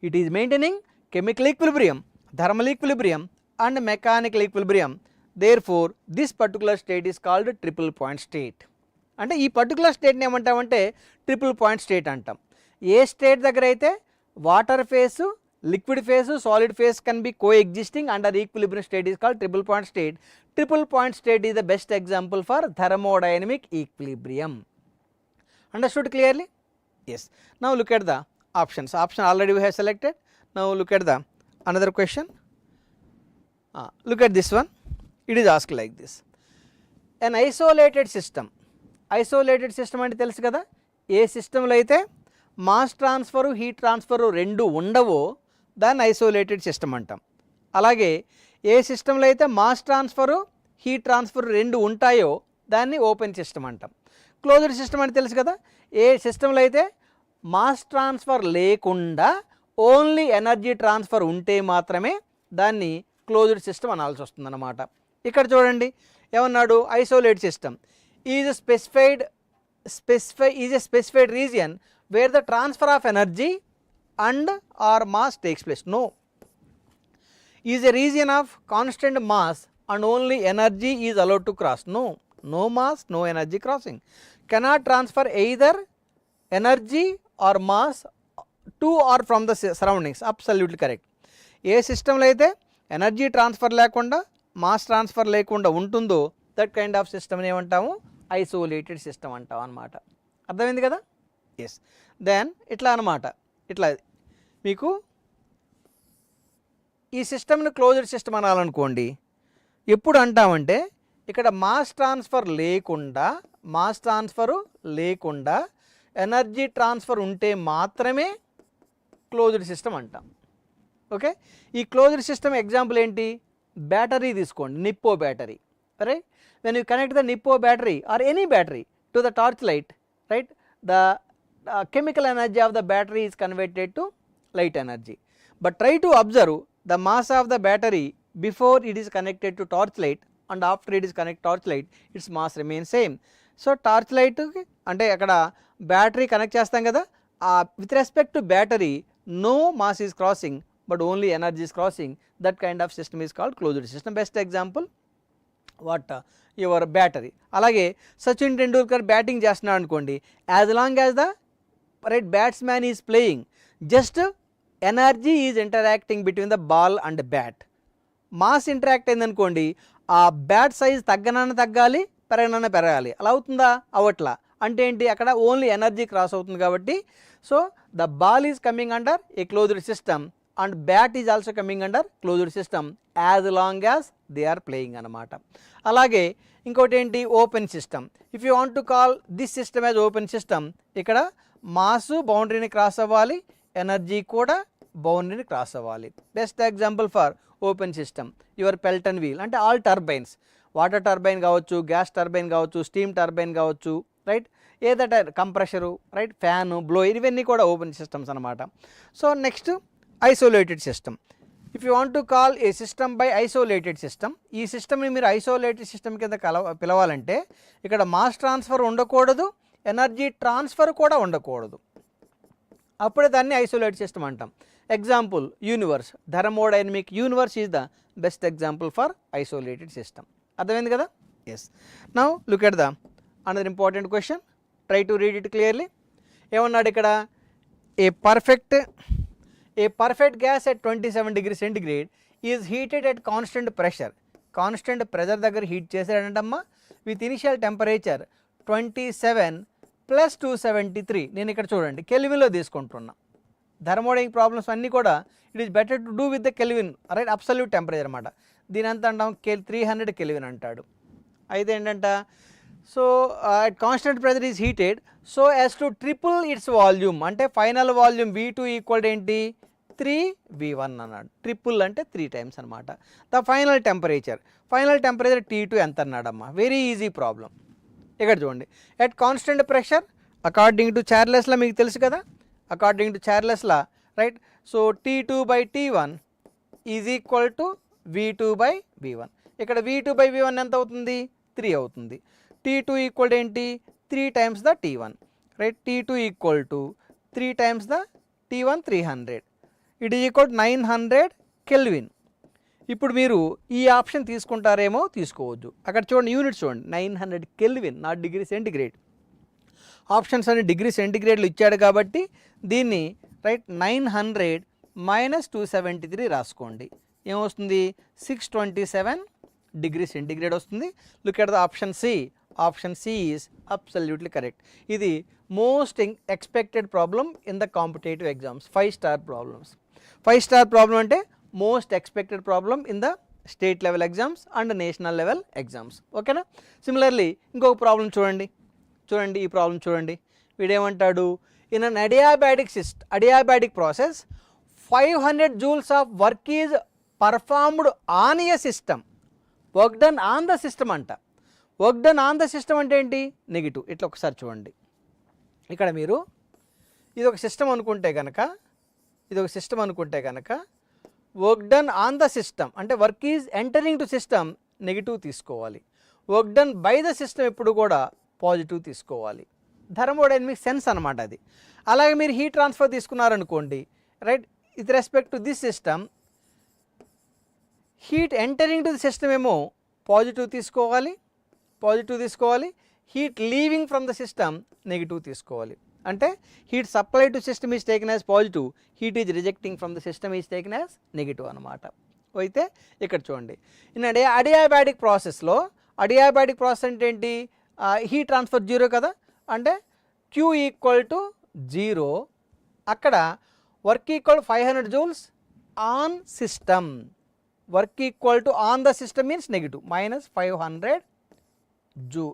It is maintaining chemical equilibrium, thermal equilibrium and mechanical equilibrium. Therefore this particular state is called triple point state. అంటే ఈ particular స్టేట్ని ఏమంటామంటే triple point state అంటాం. ఏ state దగ్గర అయితే water phase, liquid phase, solid phase can be coexisting under equilibrium state is called triple point state. Triple point state is the best example for thermodynamic equilibrium. Understood clearly? Yes. Now look at the options. Option already we have selected. Now look at the another question. Look at this one. It is asked like this. An isolated system. Isolated system అంటే తెలుసు కదా, ఏ సిస్టంలో అయితే mass transfer, heat transfer రెండు ఉండవో దాన్ని isolated system అంటాం. అలాగే ఏ సిస్టంలో అయితే మాస్ ట్రాన్స్ఫరు, హీట్ ట్రాన్స్ఫర్ రెండు ఉంటాయో దాన్ని ఓపెన్ సిస్టమ్ అంటాం. క్లోజ్డ్ సిస్టమ్ అంటే తెలుసు కదా, ఏ సిస్టంలో అయితే మాస్ ట్రాన్స్ఫర్ లేకుండా ఓన్లీ ఎనర్జీ ట్రాన్స్ఫర్ ఉంటే మాత్రమే దాన్ని క్లోజ్డ్ సిస్టమ్ అనాల్సి వస్తుందన్నమాట. ఇక్కడ చూడండి ఏమన్నాడు, isolate system is a specified region where the transfer of energy and or mass takes place. No, is a region of constant mass and only energy is allowed to cross. No mass, no energy crossing. Cannot transfer either energy or mass to or from the surroundings. Absolutely correct. ఏ సిస్టంలో అయితే energy transfer లేకుండా mass transfer లేకుండా ఉంటుందో that kind of సిస్టమ్ని ఏమంటాము, isolated system అంటాం అనమాట. అర్థమైంది కదా. ఎస్, దెన్ ఇట్లా అనమాట, ఇట్లా మీకు ఈ సిస్టమ్ని క్లోజ్డ్ సిస్టమ్ అనాలనుకోండి. ఎప్పుడు అంటామంటే ఇక్కడ మాస్ ట్రాన్స్ఫర్ లేకుండా ఎనర్జీ ట్రాన్స్ఫర్ ఉంటే మాత్రమే క్లోజ్డ్ సిస్టమ్ అంటాం. ఓకే, ఈ క్లోజ్డ్ సిస్టమ్ ఎగ్జాంపుల్ ఏంటి, బ్యాటరీ తీసుకోండి, Nippo battery. Right, when you connect the Nippo battery or any battery to the torch light, right, the chemical energy of the battery is converted to light energy. But try to observe the mass of the battery before it is connected to torch light and after it is connected to torch light, its mass remains same. So torch light అంటే అక్కడ battery connect చేస్తాం కదా, with respect to battery no mass is crossing but only energy is crossing. That kind of system is called closed system. Best example what your battery. అలాగే Sachin Tendulkar batting చేస్తున్నాడు అనుకోండి, as long as the right batsman is playing, just energy is interacting between the ball and bat. Mass interact అయిందనుకోండి, ఆ bat size తగ్గాలి, పెరగాలి. అలా అవుతుందా, అవట్లా. అంటే ఏంటి, అక్కడ ఓన్లీ ఎనర్జీ క్రాస్ అవుతుంది కాబట్టి. So the ball is coming under a closed system and bat is also coming under closed system as long as they are playing అన్నమాట. అలాగే ఇంకోటి ఏంటి, open system. If you want to call this system as open system, ఇక్కడ mass బౌండరీని cross అవ్వాలి, energy కూడా బౌండరీని cross అవ్వాలి. Best example for open system your Pelton wheel, అంటే ఆల్ టర్బైన్స్, వాటర్ టర్బైన్ కావచ్చు, గ్యాస్ టర్బైన్ కావచ్చు, స్టీమ్ టర్బైన్ కావచ్చు, రైట్, ఏదట కంప్రెషరు, రైట్, ఫ్యాను, బ్లోయర్, ఇవన్నీ కూడా ఓపెన్ సిస్టమ్స్ అనమాట. So next isolated system. If you want to call a system by isolated system, ఈ సిస్టమ్ని మీరు ఐసోలేటెడ్ సిస్టమ్ కింద పిలవాలంటే ఇక్కడ మాస్ ట్రాన్స్ఫర్ ఉండకూడదు, ఎనర్జీ ట్రాన్స్ఫర్ కూడా ఉండకూడదు, అప్పుడే దాన్ని ఐసోలేటెడ్ సిస్టమ్ అంటాం. Example universe, thermodynamic universe is the best example for isolated system. అర్థమైంది కదా. Yes, now look at the another important question, try to read it clearly. ఏమన్నాడు ఇక్కడ, ఏ perfect gas at 27 degrees centigrade is heated at constant pressure. Constant pressure దగ్గర heat చేసాడంటమ్మా, with initial temperature 27 + 273. నేను ఇక్కడ చూడండి కెల్విన్లో తీసుకుంటున్నా. Thermodynamic problems అన్నీ కూడా it is better to do with the kelvin, right, absolute temperature అనమాట. దీని అంతా అంటాం 300 కెల్విన్ అంటాడు. అయితే ఏంటంట, so at constant pressure is heated so as to triple its volume, అంటే ఫైనల్ వాల్యూమ్ V2 ఈక్వల్ ఏంటి 3V1 అన్నాడు. ట్రిపుల్ అంటే 3 టైమ్స్ అనమాట. ద ఫైనల్ టెంపరేచర్ T2 ఎంత అన్నాడమ్మా, వెరీ ఈజీ ప్రాబ్లం. ఇక్కడ చూడండి, at constant pressure according to Charles law మీకు తెలుసు కదా, according to Charles law, right, so T2/T1 is equal to V2/V1. ఇక్కడ V2/V1 ఎంత అవుతుంది, 3 అవుతుంది. T2 ఈక్వల్ ఏంటి 3 times the T1, right, T2 equal to 3 times the T1, 300, it is equal 900 kelvin. ఇప్పుడు మీరు ఈ ఆప్షన్ తీసుకుంటారేమో తీసుకోవద్దు, అక్కడ చూడండి యూనిట్ చూడండి 900 kelvin, not degree centigrade. Options అన్ని డిగ్రీ సెంటిగ్రేడ్లు ఇచ్చాడు కాబట్టి దీన్ని రైట్ 900 - 273 రాసుకోండి, ఏమొస్తుంది 627 డిగ్రీ సెంటిగ్రేడ్ వస్తుంది. Look at the option C, option C is absolutely correct. ఇది most expected problem in the competitive exams, 5 star problems. 5 star problem అంటే most expected problem in the state level exams and national level exams. ఓకేనా. Similarly ఇంకొక problem చూడండి, ఈ problem చూడండి. వీడేమంటాడు, in an adiabatic process 500 joules of work is performed on a system, work done on the system అంట. Work done on the system అంటే ఏంటి, negative. ఇట్లా ఒకసారి చూడండి, ఇక్కడ మీరు ఇది ఒక సిస్టమ్ అనుకుంటే కనుక work done on the system అంటే work is entering to system, negative తీసుకోవాలి. Work done by the system ఎప్పుడు కూడా పాజిటివ్ తీసుకోవాలి. థర్మోడైనమిక్ సెన్స్ అనమాట అది. అలాగే మీరు హీట్ ట్రాన్స్ఫర్ తీసుకున్నారనుకోండి, right, with respect to this system, heat entering to the system ఏమో పాజిటివ్ తీసుకోవాలి, heat leaving from the system negative తీసుకోవాలి. అంటే heat supply to system is taken as positive, heat is rejecting from the system is taken as negative అనమాట. అయితే ఇక్కడ చూడండి in adiabatic ప్రాసెస్లో adiabatic process అంటే ఏంటి, హీట్ ట్రాన్స్ఫర్ జీరో కదా, అంటే Q ఈక్వల్ టు 0, అక్కడ work equal 500 joules on system, work equal to on the system means negative minus 500 zoo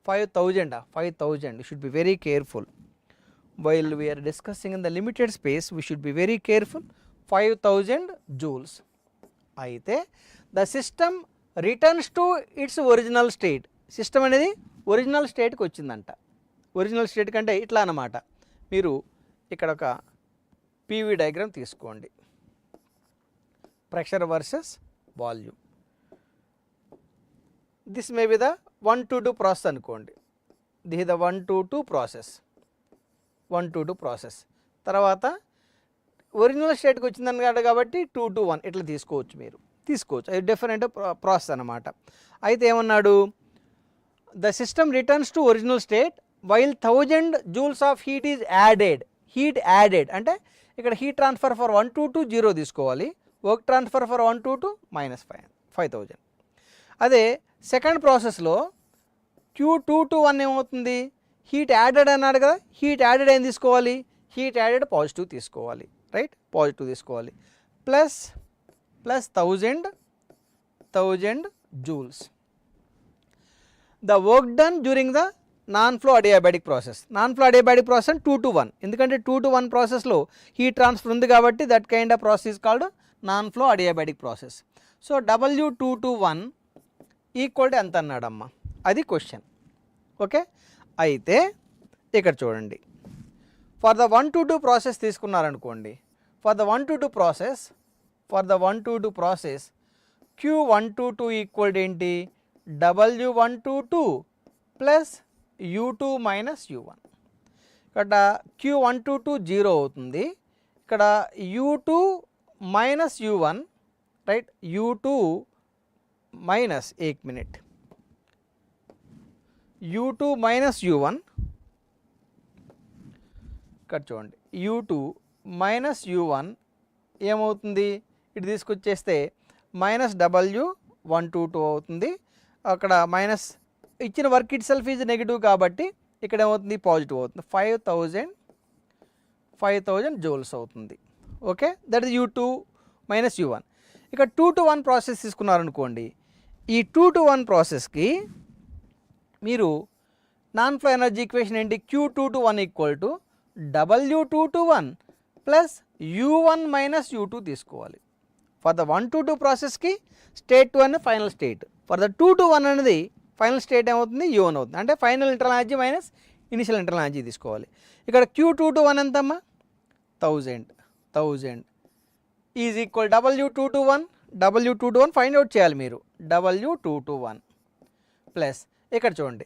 5000 you should be very careful while we are discussing in the limited space, we should be very careful. 5000 joules. అయితే the system returns to its original state, system అనేది original స్టేట్కి వచ్చిందంట. Original state కంటే ఇట్లా అన్నమాట, మీరు ఇక్కడ ఒక పీవీ డయాగ్రామ్ తీసుకోండి, pressure versus volume. This may be the 1 to 2 process అనుకోండి, this is the 1 to 2 process, 1 to 2 process. తర్వాత ఒరిజినల్ స్టేట్కి వచ్చిందన్నాడు కాబట్టి 2 to 1 ఇట్లా తీసుకోవచ్చు, అది డిఫరెంట్ ప్రాసెస్ అన్నమాట. అయితే ఏమన్నాడు, the system returns to original state while 1000 joules of heat is added. Heat added అంటే ఇక్కడ హీట్ ట్రాన్స్ఫర్ ఫర్ 1 to 2 0 తీసుకోవాలి, work transfer for 1 to 2 minus 5000. అదే సెకండ్ ప్రాసెస్లో Q2 to 1 ఏమవుతుంది, హీట్ యాడెడ్ అన్నాడు కదా, హీట్ యాడెడ్ ఏం తీసుకోవాలి, హీట్ యాడెడ్ పాజిటివ్ తీసుకోవాలి, రైట్, పాజిటివ్ తీసుకోవాలి, plus 1000 joules. The work done during the non flow adiabatic process. Non flow adiabatic process 2 to 1, ఎందుకంటే 2 to 1 ప్రాసెస్లో హీట్ ట్రాన్స్ఫర్ ఉంది కాబట్టి that kind of process is called non flow adiabatic process. So W2 to 1 equal to ఎంత అన్నాడమ్మా, అది question. Okay, అయితే ఇక్కడ చూడండి, ఫర్ ద 1 to 2 ప్రాసెస్ తీసుకున్నారనుకోండి, for the 1 to 2 process Q1 to 2 equal ఏంటి, W1 to 2 plus U2 minus U1. ఇక్కడ Q1 to 2 0 అవుతుంది, ఇక్కడ U2 minus U1, right, U2 minus एक मिनट, U2 మైనస్ U1, ఇక్కడ చూడండి U2 మైనస్ U1 ఏమవుతుంది, ఇటు తీసుకొచ్చేస్తే మైనస్ W122 అవుతుంది, అక్కడ మైనస్ ఇచ్చిన work it self is negative కాబట్టి ఇక్కడ ఏమవుతుంది, పాజిటివ్ అవుతుంది, 5000 joules అవుతుంది. Okay, that is U2 minus U1. ఇక 2 to 1 ప్రాసెస్ తీసుకున్నారనుకోండి, ఈ 2 to 1 ప్రాసెస్కి మీరు నాన్ ఫ్లో ఎనర్జీ ఈక్వేషన్ ఏంటి, Q2 to 1 equal to W2 to 1 plus U1 minus U2 తీసుకోవాలి. ఫర్ ద 1 to 2 ప్రాసెస్కి స్టేట్ 2 అని final state, for the 2 to 1 అనేది final state ఏమవుతుంది, U1 అవుతుంది, అంటే final internal energy minus initial internal energy తీసుకోవాలి. ఇక్కడ Q2 to 1 ఎంతమ్మా, 1000 is equal W2 to 1 find out చేయాలి మీరు, W2 to 1 ప్లస్ ఇక్కడ చూడండి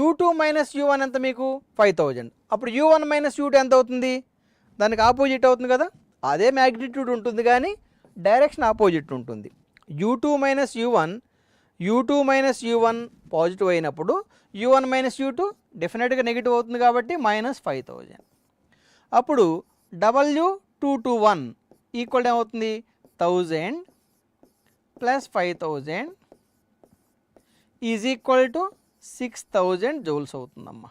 U2 మైనస్ U1 ఎంత మీకు 5000, అప్పుడు U1 మైనస్ U2 ఎంత అవుతుంది, దానికి ఆపోజిట్ అవుతుంది కదా, అదే మ్యాగ్నిట్యూడ్ ఉంటుంది కానీ డైరెక్షన్ ఆపోజిట్ ఉంటుంది. U2 మైనస్ U1 పాజిటివ్ అయినప్పుడు U1 మైనస్ U2 డెఫినెట్గా నెగిటివ్ అవుతుంది కాబట్టి మైనస్ 5000. అప్పుడు W2 to 1 ఈక్వల్ ఏమవుతుంది, 1000 plus 5000 is equal to 6000 joules అవుతుందమ్మా.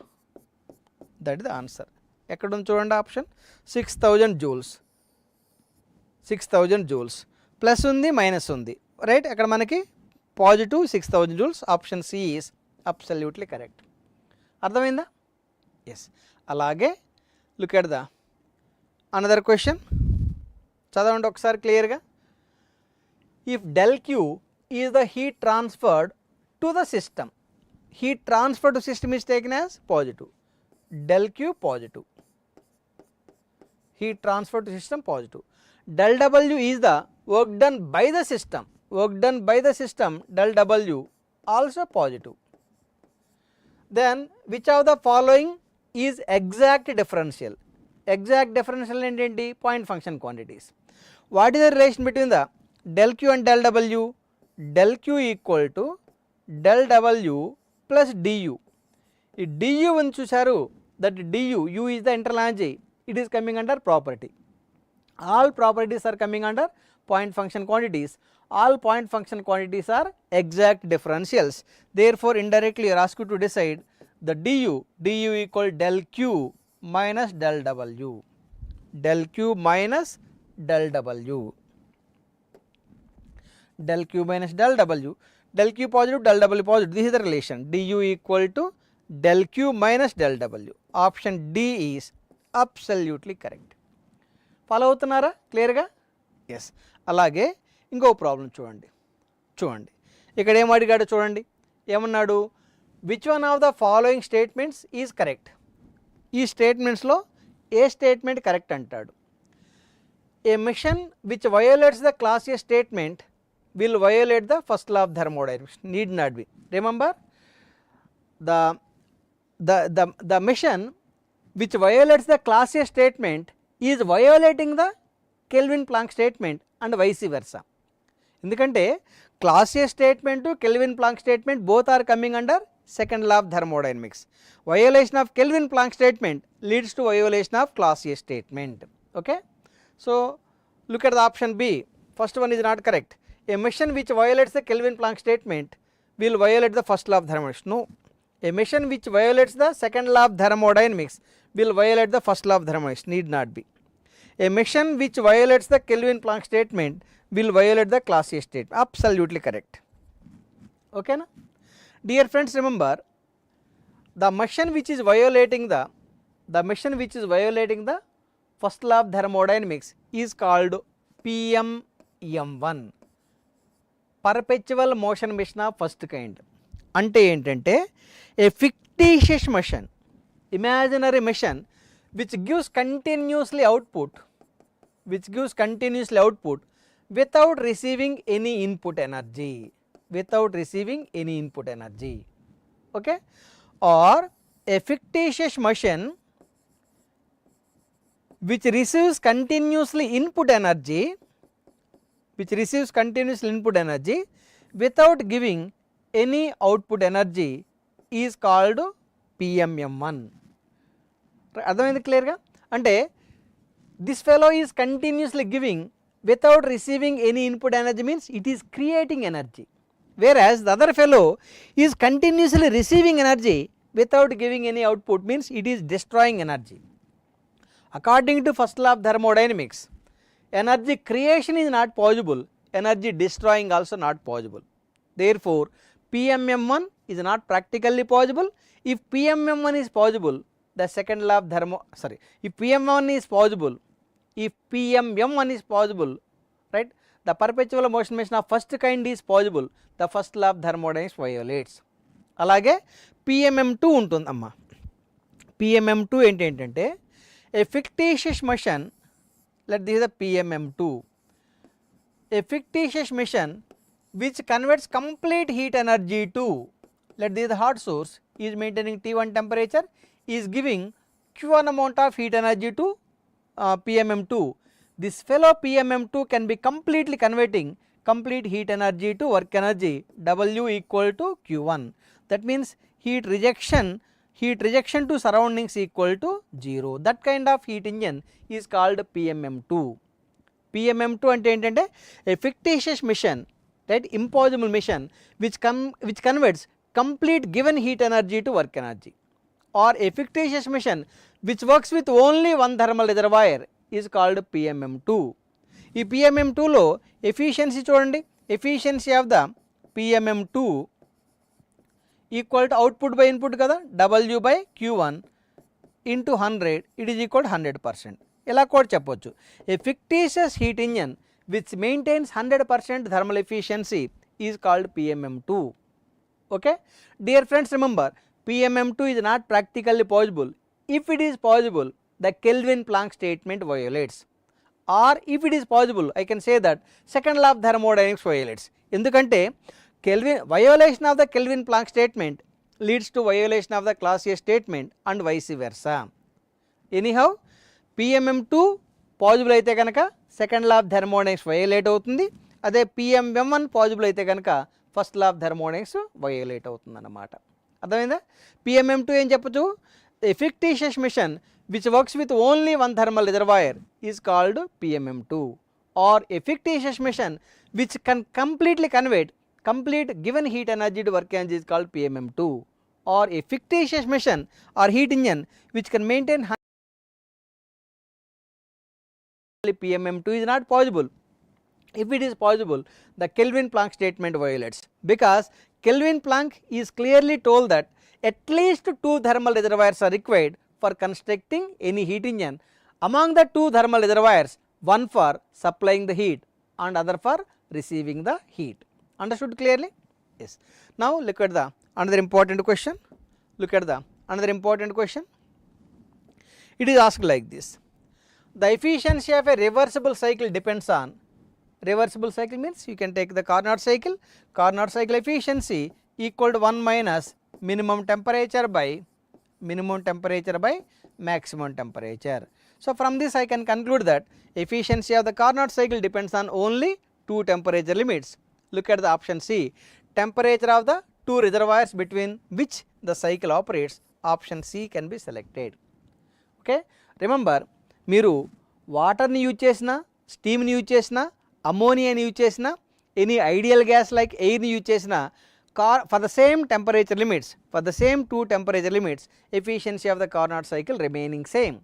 That is the answer. ఎక్కడ ఉంది చూడండి ఆప్షన్, 6000 joules ప్లస్ ఉంది మైనస్ ఉంది, రైట్, అక్కడ మనకి positive 6000 joules. Option C is absolutely correct. అర్థమైందా? ఎస్. అలాగే look at the another question, చదవండి ఒకసారి క్లియర్గా. If del Q is the heat transferred to the system, heat transfer to system is taken as positive, del Q positive, heat transfer to system positive, del W is the work done by the system, del W also positive. Then which of the following is exact differential? Exact differential ఏంటి, point function quantities. What is the relation between the del Q and del W? Del Q equal to del W plus du. ఈ du అని చూసారు, that du, u is the internal energy, it is coming under property. All properties are coming under point function quantities. All point function quantities are exact differentials. Therefore, indirectly you are asked to decide the du equal del q minus del w, del q minus del w, del q minus del w, del q positive, del w positive. This is the relation du equal to del q minus del w. Option D is absolutely correct. Follow అవుతున్నారా క్లియర్గా? Yes. అలాగే ఇంకో problem చూడండి ఇక్కడ ఏం అడిగాడు చూడండి, ఏమన్నాడు, which one of the following statements is correct. ఈ స్టేట్మెంట్స్లో ఏ స్టేట్మెంట్ కరెక్ట్ అంటాడు. A machine which violates the Clausius statement will violate the first law of thermodynamics, need not be. Remember the mission which violates the class A statement is violating the Kelvin Planck statement and vice versa. ఎందుకంటే Clausius statement Kelvin Planck statement both are coming under second law of thermodynamics. Violation of Kelvin Planck statement leads to violation of Clausius statement. Okay, so look at the option B. First one is not correct. A machine which violates the Kelvin Planck statement will violate the first law of thermodynamics. No, a mission which violates the second law of thermodynamics will violate the first law of thermodynamics, need not be. A mission which violates the Kelvin Planck statement will violate the class A statement, absolutely correct. Okay na? Dear friends, remember the mission which is violating the first law of thermodynamics is called PMM1, perpetual motion mission of first kind. అంటే ఏంటంటే a fictitious machine, imaginary machine which gives continuously output without receiving any input energy, okay, or a fictitious machine which receives continuously input energy without giving any output energy is called PMM1. అర్థమైంది క్లియర్గా? అంటే this fellow is continuously giving without receiving any input energy means it is creating energy, whereas the other fellow is continuously receiving energy without giving any output means it is destroying energy. According to first law of thermodynamics, energy creation is not possible, energy destroying also not possible. Therefore, PMM1 is not practically possible. If PMM1 is possible, the second law of if PMM1 is possible, right, the perpetual motion mission of first kind is possible, the first law of thermodynamics violates. అలాగే PMM2 ఉంటుంది అమ్మ. PMM2 ఏంటంటే a fictitious motion, let this is the PMM2, a fictitious motion which converts complete heat energy to, let this the hot source is maintaining T1 temperature, is giving Q1 amount of heat energy to PMM2. This fellow PMM2 can be completely converting complete heat energy to work energy W equal to Q1. That means heat rejection to surroundings equal to 0. That kind of heat engine is called PMM2. PMM2 అంటే ఏంటంటే a fictitious mission, right, impossible mission which converts complete given heat energy to work energy, or a fictitious mission which works with only one thermal reservoir is called PMM2. ఈ PMM2 లో efficiency చూడండి, efficiency of the PMM2 equal to output by input కదా, W by Q1 into 100 it is equal 100%. ఇలా కూడా చెప్పొచ్చు, a fictitious heat engine which maintains 100% thermal efficiency is called PMM2. Okay, dear friends, remember PMM2 is not practically possible. If it is possible, the Kelvin Planck statement violates, or if it is possible, I can say that second law of thermodynamics violates. ఎందుకంటే violation of the Kelvin Planck statement leads to violation of the class A statement and vice versa. Anyhow, PMM2 possible అయితే కనుక second law of thermodynamics violate అవుతుంది, అదే PMM1 possible అయితే కనుక first law of thermodynamics violate అవుతుంది అన్నమాట. అర్థమైందా? PMM2 ఏం చెప్పచ్చు, a fictitious machine which works with only one thermal reservoir is called PMM2, or a fictitious machine which can completely convert complete given heat energy to work energy is called PMM2, or a fictitious machine or heat engine which can maintain PMM2 is not possible. If it is possible, the Kelvin-Planck statement violates, because Kelvin-Planck is clearly told that at least 2 thermal reservoirs are required for constructing any heat engine. Among the 2 thermal reservoirs, one for supplying the heat and other for receiving the heat. Understood clearly? Yes. Now look at the another important question. Look at the another important question. It is asked like this: the efficiency of a reversible cycle depends on, reversible cycle means you can take the Carnot cycle efficiency equal to 1 minus minimum temperature by maximum temperature. So from this I can conclude that efficiency of the Carnot cycle depends on only 2 temperature limits. Look at the option C, temperature of the 2 reservoirs between which the cycle operates. Option C can be selected. Okay, remember, మీరు వాటర్ని use చేసిన, స్టీమ్ని use చేసిన, అమోనియాని use చేసిన, any ideal gas like ఎయిర్ని use చేసిన, for the same temperature limits, for the same 2 temperature limits, efficiency of the Carnot cycle remaining same.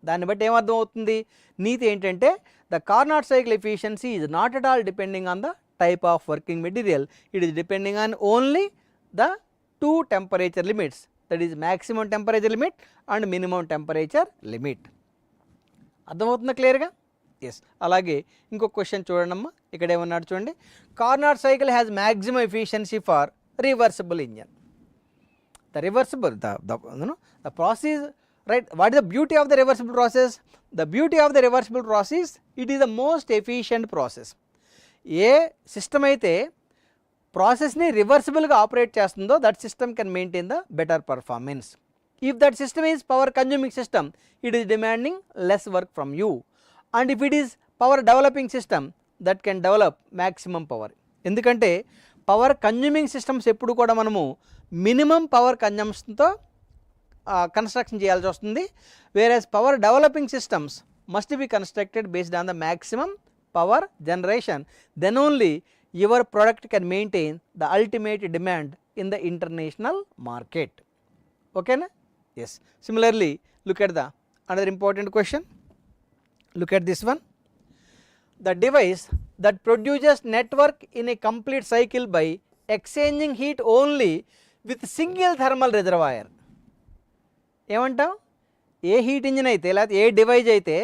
దాన్ని బట్టి ఏమర్థం అవుతుంది, నీతి ఏంటంటే the Carnot cycle efficiency is not at all depending on the type of working material, it is depending on only the 2 temperature limits, that is maximum temperature limit and minimum temperature limit. అర్థమవుతుందా క్లియర్గా? Yes. అలాగే ఇంకొక question చూడండి అమ్మా, ఇక్కడ ఏమన్నాడు చూడండి, Carnot cycle has maximum efficiency for reversible engine. The reversible the process, right, what is the beauty of the reversible process? The beauty of the reversible process, it is the most efficient process. A system అయితే ప్రాసెస్ని రివర్సిబుల్గా operate చేస్తుందో that system can maintain the better performance. If that system is power consuming system, it is demanding less work from you, and if it is power developing system, that can develop maximum power. ఎందుకంటే power consuming systems ఎప్పుడు కూడా మనము minimum power కన్జంప్షన్తో construction చేయాల్సి వస్తుంది, whereas power developing systems must be constructed based on the maximum power generation, then only your product can maintain the ultimate demand in the international market. ఓకేనా? Yes. Similarly, look at the another important question. Look at this one. The device that produces network in a complete cycle by exchanging heat only with single thermal reservoir. ఏమంటాం? ఏ heat engine అయితే లేకపోతే ఏ device అయితే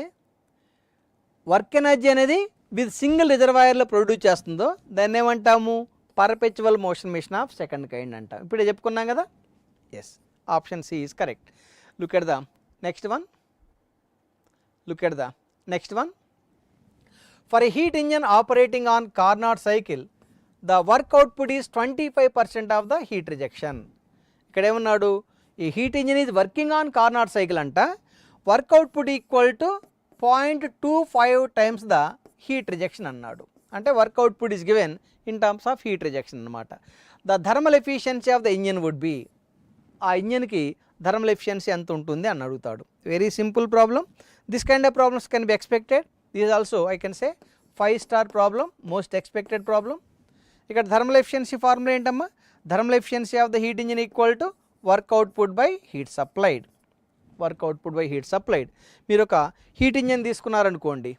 work energy అనేది with single రిజర్వాయర్లో produce చేస్తుందో దాన్ని ఏమంటాము? Perpetual motion machine of second kind అంటాం. ఇప్పుడే చెప్పుకున్నాం కదా. Yes, option C is correct. Look at the next one. Look at the next one. For a heat engine operating on Carnot cycle, the work output is 25% of the heat rejection. ఇక్కడ ఏమన్నాడు, ఈ heat engine is working on Carnot cycle అంట, work output equal to 0.25 times the heat rejection అన్నాడు. అంటే work output is given in terms of heat rejection అనమాట. The thermal efficiency of the engine would be, ఆ ఇంజిన్కి thermal efficiency ఎంత ఉంటుంది అని అడుగుతాడు. Very simple problem. This kind of problems can be expected. This also I can say 5-star problem, most expected problem. ఇక్కడ thermal efficiency formula ఏంటమ్మా? Thermal efficiency of the heat engine equal to work output by heat supplied. Work output by heat supplied. మీరు ఒక heat engine తీసుకున్నారనుకోండి,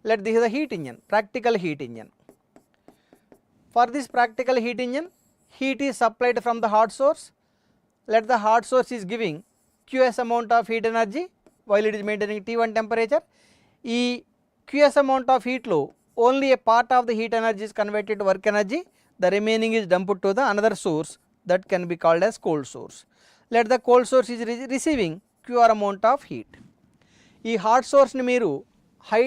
let this is the heat engine, practical heat engine. For this practical heat engine, heat is supplied from the hot source. Let the hot source is giving QS amount of heat energy while it is maintaining T1 temperature. ఈ QS amount of heat లో only a part of the heat energy is converted to work energy. The remaining is dumped to the another source that can be called as cold source. Let the cold source is receiving QR amount of heat. ఈ hot సోర్స్ని మీరు high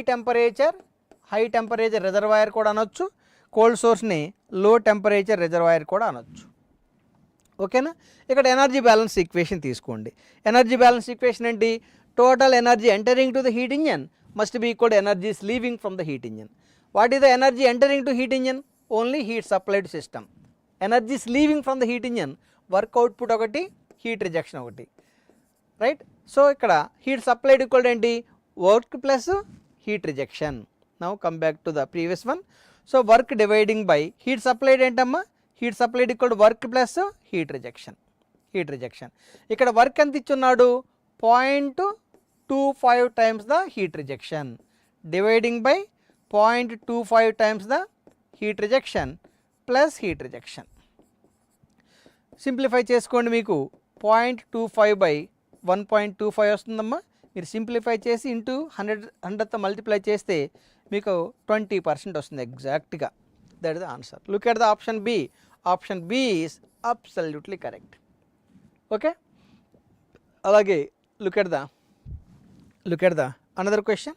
temperature reservoir కూడా అనొచ్చు, cold సోర్స్ని లో temperature reservoir కూడా అనొచ్చు. ఓకేనా? ఇక్కడ energy balance equation తీసుకోండి. ఎనర్జీ బ్యాలెన్స్ ఈక్వేషన్ ఏంటి? Total energy entering to the heat engine must be equal to energies leaving from the heat engine. What is the energy entering to heat engine? Only heat supplied system. Energies leaving from the heat engine, work output ఒకటి, heat rejection ఒకటి, right? So ఇక్కడ heat supplied equal ఏంటి? Work plus heat rejection. Now come back to the previous one. So work dividing by heat supplied ఏంటమ్మా, heat supplied equal to work plus heat rejection. ఇక్కడ work ఎంత ఇచ్చున్నాడు, 0.25 times the heat rejection dividing by 0.25 times the heat rejection plus heat rejection. Simplify చేసుకోండి, మీకు 0.25 by 1.25 వస్తుందమ్మా. మీరు simplify చేసి into 100తో multiply చేస్తే మీకు 20% వస్తుంది ఎగ్జాక్ట్గా. That is the answer. Look at the option B. Option B is absolutely correct. Okay, అలాగే look at the another question.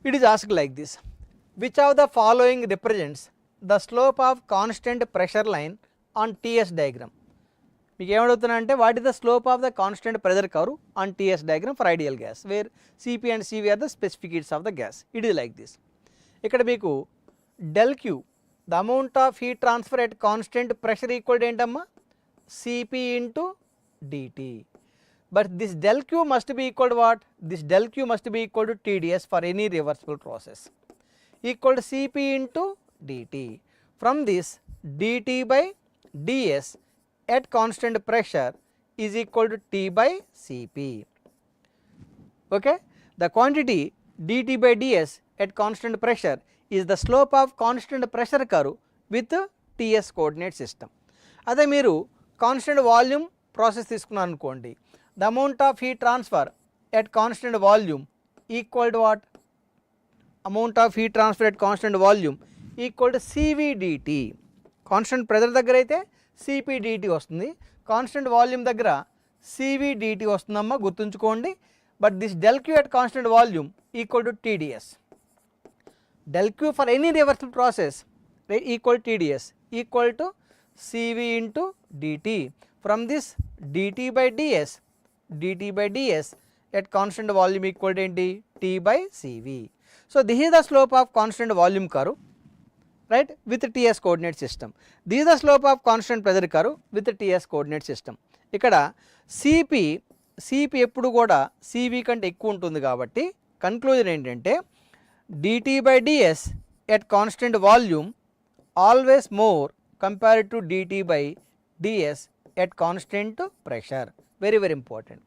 It is asked like this. Which of the following represents the slope of constant pressure line on TS diagram. మీకు ఏమడుగుతున్నా అంటే what is the slope of the constant pressure curve on TS diagram for ideal gas where CP and CV are the specific heats of the gas. It is like this. ఇక్కడ మీకు del Q the amount of heat transfer at constant pressure equal ఏంటమ్మా, CP into dT. But this del Q must be equal to what, this del Q must be equal to TdS for any reversible process equal to CP into dT. From this dT by ds at constant pressure is equal to T by Cp. Okay, the quantity dt by ds at constant pressure is the slope of constant pressure curve with Ts coordinate system. అదే మీరు constant volume process తీసుకున్నాను అనుకోండి, the amount of heat transfer at constant volume equal to what, amount of heat transfer at constant volume equal to CVdT. Constant pressure దగ్గర అయితే CPdT వస్తుంది, constant volume దగ్గర CVdT వస్తుందమ్మా, గుర్తుంచుకోండి. But this del Q at constant volume equal to TDS. Del Q for any reversible process equal TDS equal to CV into DT. From this DT by ds at constant volume equal to ఏంటి, T by CV. So this is the slope of constant volume curve, right, with TS coordinate system. This is the slope of constant pressure curve with TS coordinate system. ఇక్కడ CP ఎప్పుడు కూడా CV కంటే ఎక్కువ ఉంటుంది కాబట్టి conclusion ఏంటంటే DT by ds at constant volume always more compared to DT by ds at constant pressure. Very very important.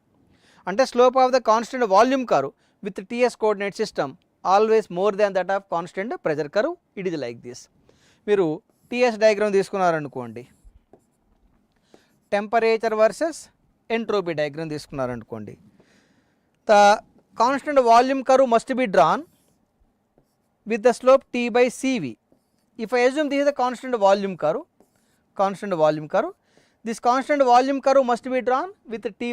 అంటే slope of the constant volume curve with TS coordinate system always more than that of constant pressure curve. It is like this. మీరు TS diagram తీసుకున్నారనుకోండి, temperature versus entropy diagram తీసుకున్నారనుకోండి, the constant volume curve must be drawn with the slope T by CV. If I assume this is the constant volume curve, this constant volume curve must be drawn with T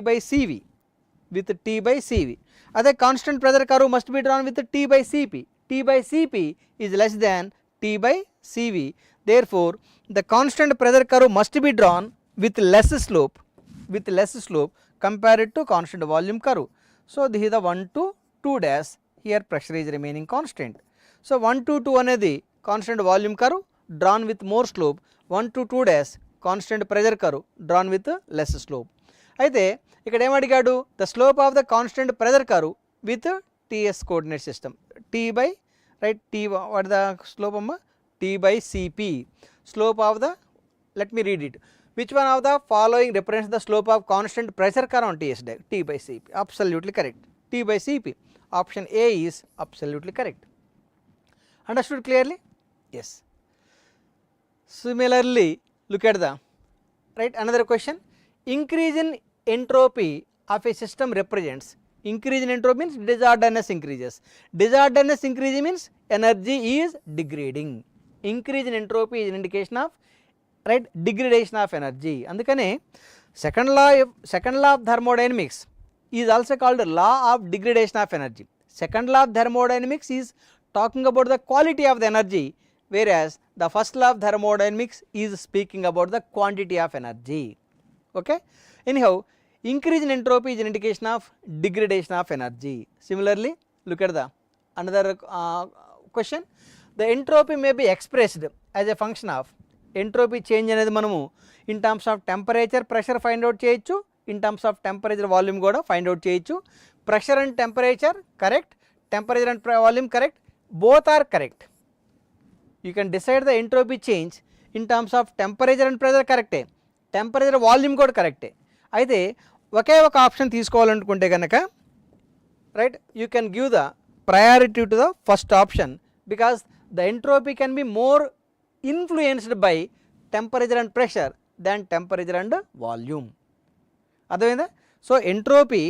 by CV. అదే constant pressure curve must be drawn with T by CP. T by CP is less than T by CV. Therefore, the constant pressure curve must be drawn with less slope compared to constant volume curve. So this is the 1 to 2 dash. Here pressure is remaining constant. So 1 to 2 అనేది constant volume curve drawn with more slope. 1 to 2 dash constant pressure curve drawn with less slope. అయితే ఇక్కడ ఏమడిగాడు, the slope of the constant pressure curve with TS coordinate system. T by, right, T what the slope amma, T by CP. Slope of the, let me read it. Which one of the following represents the slope of constant pressure curve on TS diagram? T by CP. Absolutely correct. T by CP. Option A is absolutely correct. Understood clearly? Yes. Similarly, look at the, right, another question. Increase in entropy of a system represents, increase in entropy means disorderliness increases. Disorderliness increase means energy is degrading. Increase in entropy is an indication of, right, degradation of energy. Andukane second law of thermodynamics is also called law of degradation of energy. Second law of thermodynamics is talking about the quality of the energy, whereas the first law of thermodynamics is speaking about the quantity of energy. Okay, anyhow, increase in entropy is an indication of degradation of energy. Similarly, look at the another question. The entropy may be expressed as a function of, entropy change అనేది మనము in terms of temperature, pressure find out చేయొచ్చు, in terms of temperature, volume కూడా find out చేయొచ్చు. Pressure and temperature correct, temperature and volume correct, both are correct. You can decide the entropy change in terms of temperature and pressure కరెక్టే, temperature volume కూడా కరెక్టే. అయితే ఒకే ఒక option తీసుకోవాలనుకుంటే కనుక right you can give the priority to the first option because the entropy can be more influenced by temperature and pressure than temperature and volume. అర్థమైందా? So entropy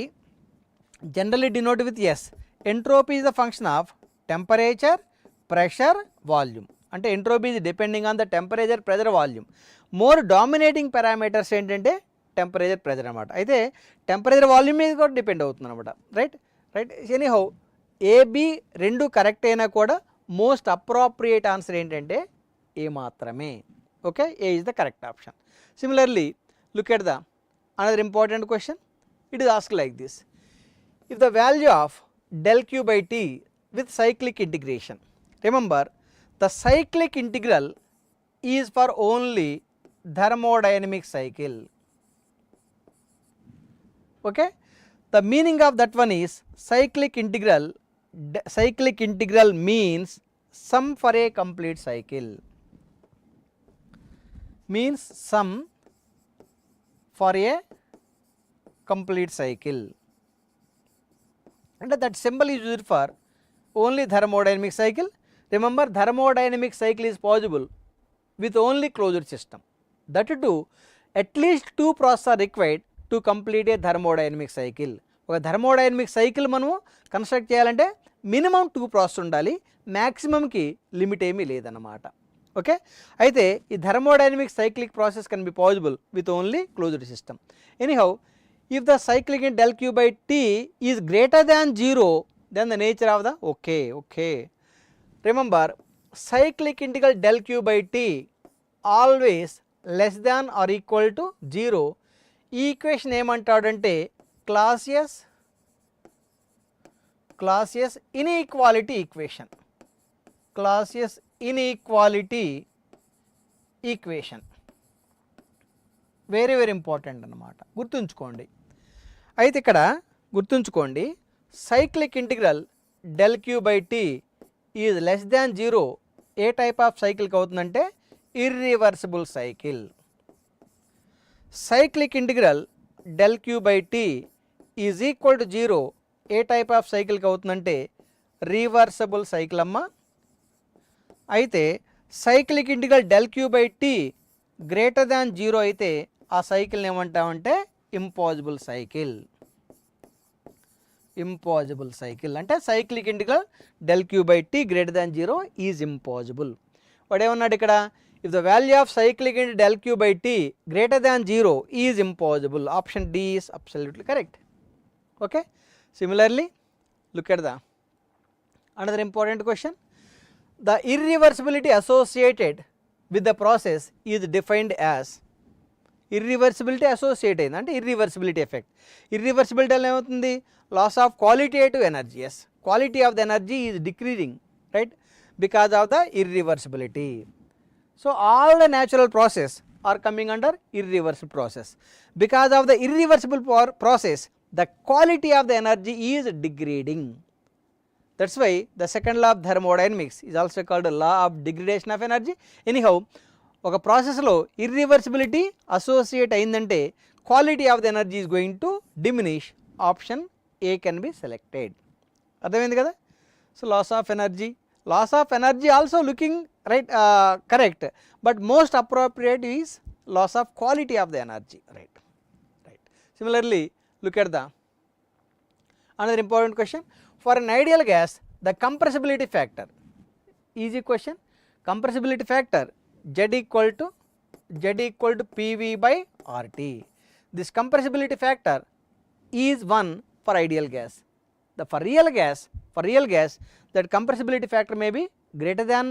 generally denoted with S. Entropy is the function of temperature, pressure, volume. అంటే entropy is depending on the temperature, pressure, volume. More dominating parameters ఏంటంటే temperature, pressure అనమాట. అయితే temperature, volume మీద కూడా depend అవుతుంది అనమాట. Right right anyhow AB రెండు correct అయినా కూడా మోస్ట్ అప్రోప్రియేట్ ఆన్సర్ ఏంటంటే ఏ మాత్రమే. Okay, A is the correct option. Similarly look at the another important question. It is asked like this. If the value of del q by t with cyclic integration, remember the cyclic integral is for only thermodynamic cycle. Okay, the meaning of that one is cyclic integral. Cyclic integral means sum for a complete cycle, means sum for a complete cycle. And that symbol is used for only thermodynamic cycle. Remember, thermodynamic cycle is possible with only closed system. That too, at least 2 processes are required to complete a thermodynamic cycle. ఒక thermodynamic cycle మనము construct చేయాలంటే minimum 2 process ఉండాలి, మ్యాక్సిమంకి limit ఏమీ లేదన్నమాట. Okay, అయితే ఈ thermodynamic cyclic process can be possible with only closed system. Anyhow, if the cyclic in del q by t is greater than 0, then the nature of the okay. Remember, cyclic integral del q by t always less than or equal to 0. ఈ equation ఏమంటాడంటే Clausius inequality equation. Clausius inequality equation very very important అన్నమాట, గుర్తుంచుకోండి. అయితే ఇక్కడ గుర్తుంచుకోండి, cyclic integral del Q by T is less than 0 ఏ type of సైకిల్కి అవుతుందంటే irreversible cycle. Cyclic integral del Q by T is equal to 0 ఏ type of సైకిల్కి అవుతుందంటే రివర్సబుల్ సైకిల్ అమ్మ. అయితే cyclic integral del Q by T greater than 0 అయితే ఆ సైకిల్ని ఏమంటామంటే ఇంపాసిబుల్ సైకిల్. ఇంపాసిబుల్ సైకిల్ అంటే cyclic integral del Q by T greater than 0 is impossible. వాడు ఏమన్నాడు ఇక్కడ, if the value of cyclic integral del Q by T greater than 0 is impossible. Option D is absolutely correct. Okay, similarly look at the another important question. The irreversibility associated with the process is defined as, irreversibility associate అయింది అంటే irreversibility effect. Irreversibility వల్ల ఏమవుతుంది, loss of qualitative energy. Yes, quality of the energy is decreasing right because of the irreversibility. So all the natural process are coming under irreversible process. Because of the irreversible process, the quality of the energy is degrading. That's why the second law of thermodynamics is also called a law of degradation of energy. Anyhow, ఒక ప్రాసెస్లో irreversibility associate అయిందంటే quality of the energy is going to diminish. Option A can be selected. అర్థమైంది కదా? So loss of energy also looking right correct, but most appropriate is loss of quality of the energy. Right. Similarly, look at the another important question. For an ideal gas, the compressibility factor, easy question, compressibility factor Z equal to PV by RT. This compressibility factor is 1 for ideal gas. For real gas, that compressibility factor may be greater than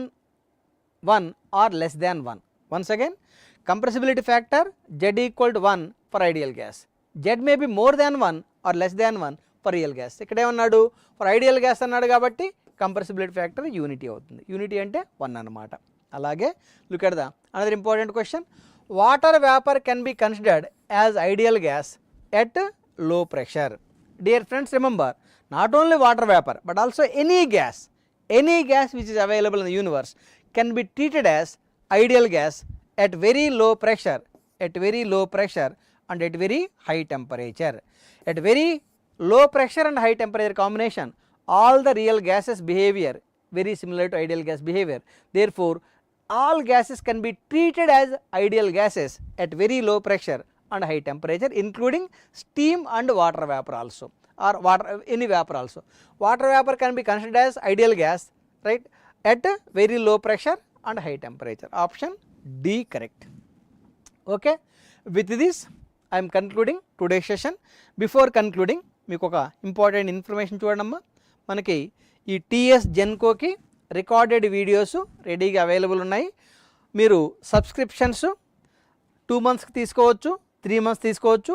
1 or less than 1. Once again, compressibility factor Z equal to 1 for ideal gas. Z may be more than 1 or less than 1 for real gas. ఇక్కడ ఏమన్నాడు, for ideal gas అన్నాడు కాబట్టి compressibility factor unity అవుతుంది. Unity అంటే 1 అన్నమాట. అలాగే look at the another important question. Water vapour can be considered as ideal gas at లో pressure. dear friends, remember, not only water vapor but also any gas which is available in the universe can be treated as ideal gas at very low pressure and at very high temperature. At very low pressure and high temperature combination, all the real gases behavior very similar to ideal gas behavior. Therefore, all gases can be treated as ideal gases at very low pressure and high temperature, including steam and water vapor also, or any vapor also. Water vapor can be considered as ideal gas, right, at very low pressure and high temperature. Option D correct. Okay, with this I am concluding today's session. Before concluding, మీకు ఒక important information చూడమ్మా, మనకి ఈ TS జెన్కోకి recorded videos రెడీగా available ఉన్నాయి. మీరు subscriptions 2 monthsకి తీసుకోవచ్చు, 3 months తీసుకోవచ్చు,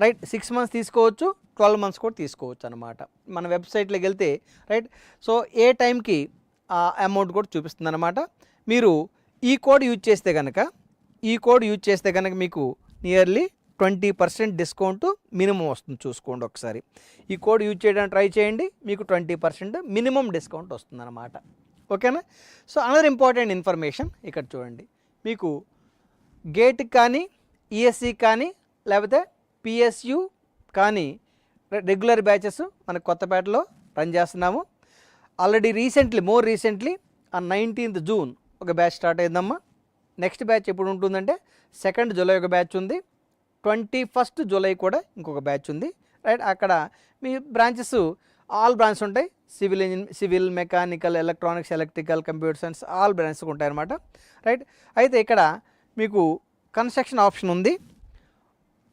రైట్, 6 months తీసుకోవచ్చు, 12 months కూడా తీసుకోవచ్చు అనమాట. మన వెబ్సైట్లోకి వెళ్తే, రైట్, సో ఏ టైంకి అమౌంట్ కూడా చూపిస్తుంది అనమాట. మీరు ఈ కోడ్ యూజ్ చేస్తే కనుక మీకు నియర్లీ 20% డిస్కౌంట్ మినిమం వస్తుంది. చూసుకోండి ఒకసారి, ఈ కోడ్ యూజ్ చేయడానికి ట్రై చేయండి, మీకు 20% మినిమం డిస్కౌంట్ వస్తుంది అనమాట. ఓకేనా? సో అనదర్ ఇంపార్టెంట్ ఇన్ఫర్మేషన్ ఇక్కడ చూడండి, మీకు గేట్ కానీ, ఈఎస్సి కానీ, లేకపోతే పిఎస్యు కానీ రెగ్యులర్ బ్యాచెస్ మన కొత్తపేటలో రన్ చేస్తున్నాము. ఆల్రెడీ మోర్ రీసెంట్లీ ఆ 19th June ఒక బ్యాచ్ స్టార్ట్ అయిందమ్మా. నెక్స్ట్ బ్యాచ్ ఎప్పుడు ఉంటుందంటే 2nd July ఒక బ్యాచ్ ఉంది, 21st July కూడా ఇంకొక బ్యాచ్ ఉంది, రైట్. అక్కడ మీ బ్రాంచెస్ ఆల్ బ్రాంచెస్ ఉంటాయి, civil, mechanical, electronics, electrical, computer science all branches ఉంటాయి అన్నమాట, రైట్. అయితే ఇక్కడ మీకు కన్స్ట్రక్షన్ ఆప్షన్ ఉంది.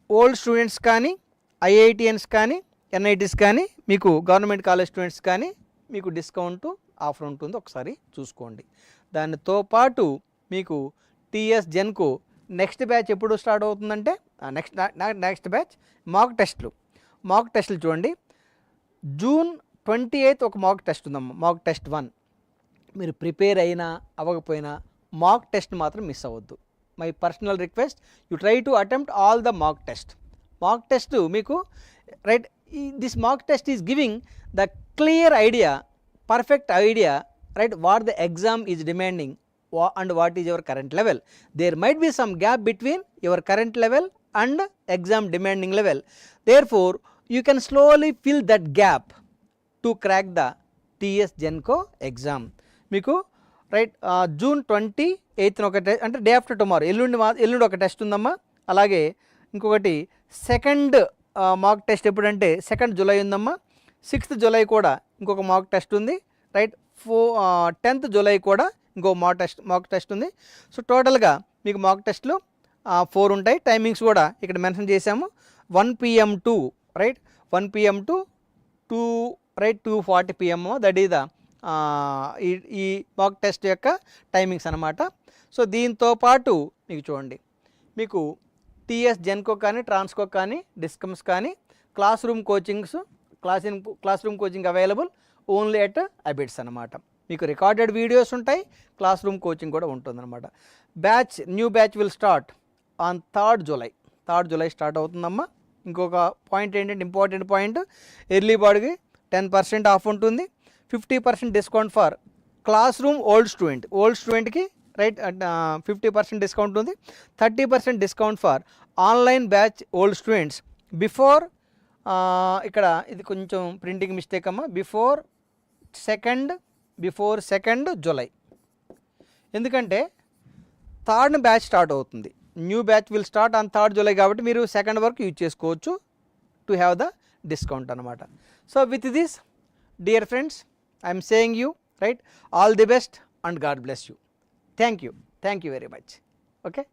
ఓల్డ్ స్టూడెంట్స్ కానీ, ఐఐటిఎన్స్ కానీ, ఎన్ఐటీస్ కానీ, మీకు గవర్నమెంట్ కాలేజ్ స్టూడెంట్స్ కానీ మీకు డిస్కౌంట్ ఆఫర్ ఉంటుంది, ఒకసారి చూసుకోండి. దానితో పాటు మీకు టీఎస్ జెన్కు నెక్స్ట్ బ్యాచ్ ఎప్పుడు స్టార్ట్ అవుతుందంటే నెక్స్ట్ బ్యాచ్ మాక్ టెస్టులు చూడండి. June 28th ఒక మాక్ టెస్ట్ ఉందమ్మా, మాక్ టెస్ట్ 1. మీరు ప్రిపేర్ అయినా అవ్వకపోయినా మాక్ టెస్ట్ మాత్రం మిస్ అవ్వద్దు. My personal request, you try to attempt all the mock test మీకు, right. This mock test is giving the clear idea, perfect idea, right, what the exam is demanding and what is your current level. There might be some gap between your current level and exam demanding level. Therefore, you can slowly fill that gap to crack the TS Genco exam. మీకు right June 28th ఒక test, అంటే day after tomorrow, ఎల్లుండి ఒక test ఉందమ్మా. అలాగే ఇంకొకటి second mock test ఎప్పుడంటే 2nd July ఉందమ్మా. 6th July కూడా ఇంకొక మాక్ టెస్ట్ ఉంది, రైట్. 10th July కూడా ఇంకో మాక్ టెస్ట్ ఉంది. సో టోటల్గా మీకు మాక్ టెస్ట్లు 4 ఉంటాయి. టైమింగ్స్ కూడా ఇక్కడ మెన్షన్ చేసాము, 1 PM to, right, 1 PM to 2:40 PM, that is the ఈ మాక్ టెస్ట్ యొక్క టైమింగ్స్ అనమాట. సో దీంతో పాటు మీకు చూడండి, మీకు టీఎస్ జెన్కో కానీ, ట్రాన్స్కో కానీ, డిస్కమ్స్ కానీ class room coaching available only at Abids అనమాట. మీకు రికార్డెడ్ వీడియోస్ ఉంటాయి, క్లాస్ రూమ్ కోచింగ్ కూడా ఉంటుందన్నమాట. New batch will start on 3rd July start అవుతుందమ్మా. ఇంకొక పాయింట్ ఏంటంటే, ఇంపార్టెంట్ పాయింట్, ఎర్లీ బాడ్కి 10% ఆఫ్ ఉంటుంది, 50% discount for class room old స్టూడెంట్కి, రైట్, 50% డిస్కౌంట్ ఉంది, 30% discount for online batch old students before, ఇక్కడ ఇది కొంచెం ప్రింటింగ్ మిస్టేక్ అమ్మా, బిఫోర్ 2nd July. ఎందుకంటే 3rd బ్యాచ్ స్టార్ట్ అవుతుంది, new batch will start on 3rd July కాబట్టి మీరు 2nd వరకు యూజ్ చేసుకోవచ్చు టు హ్యావ్ ద డిస్కౌంట్ అనమాట. So with this dear friends, I'm saying you, right, all the best and God bless you. Thank you very much. Okay.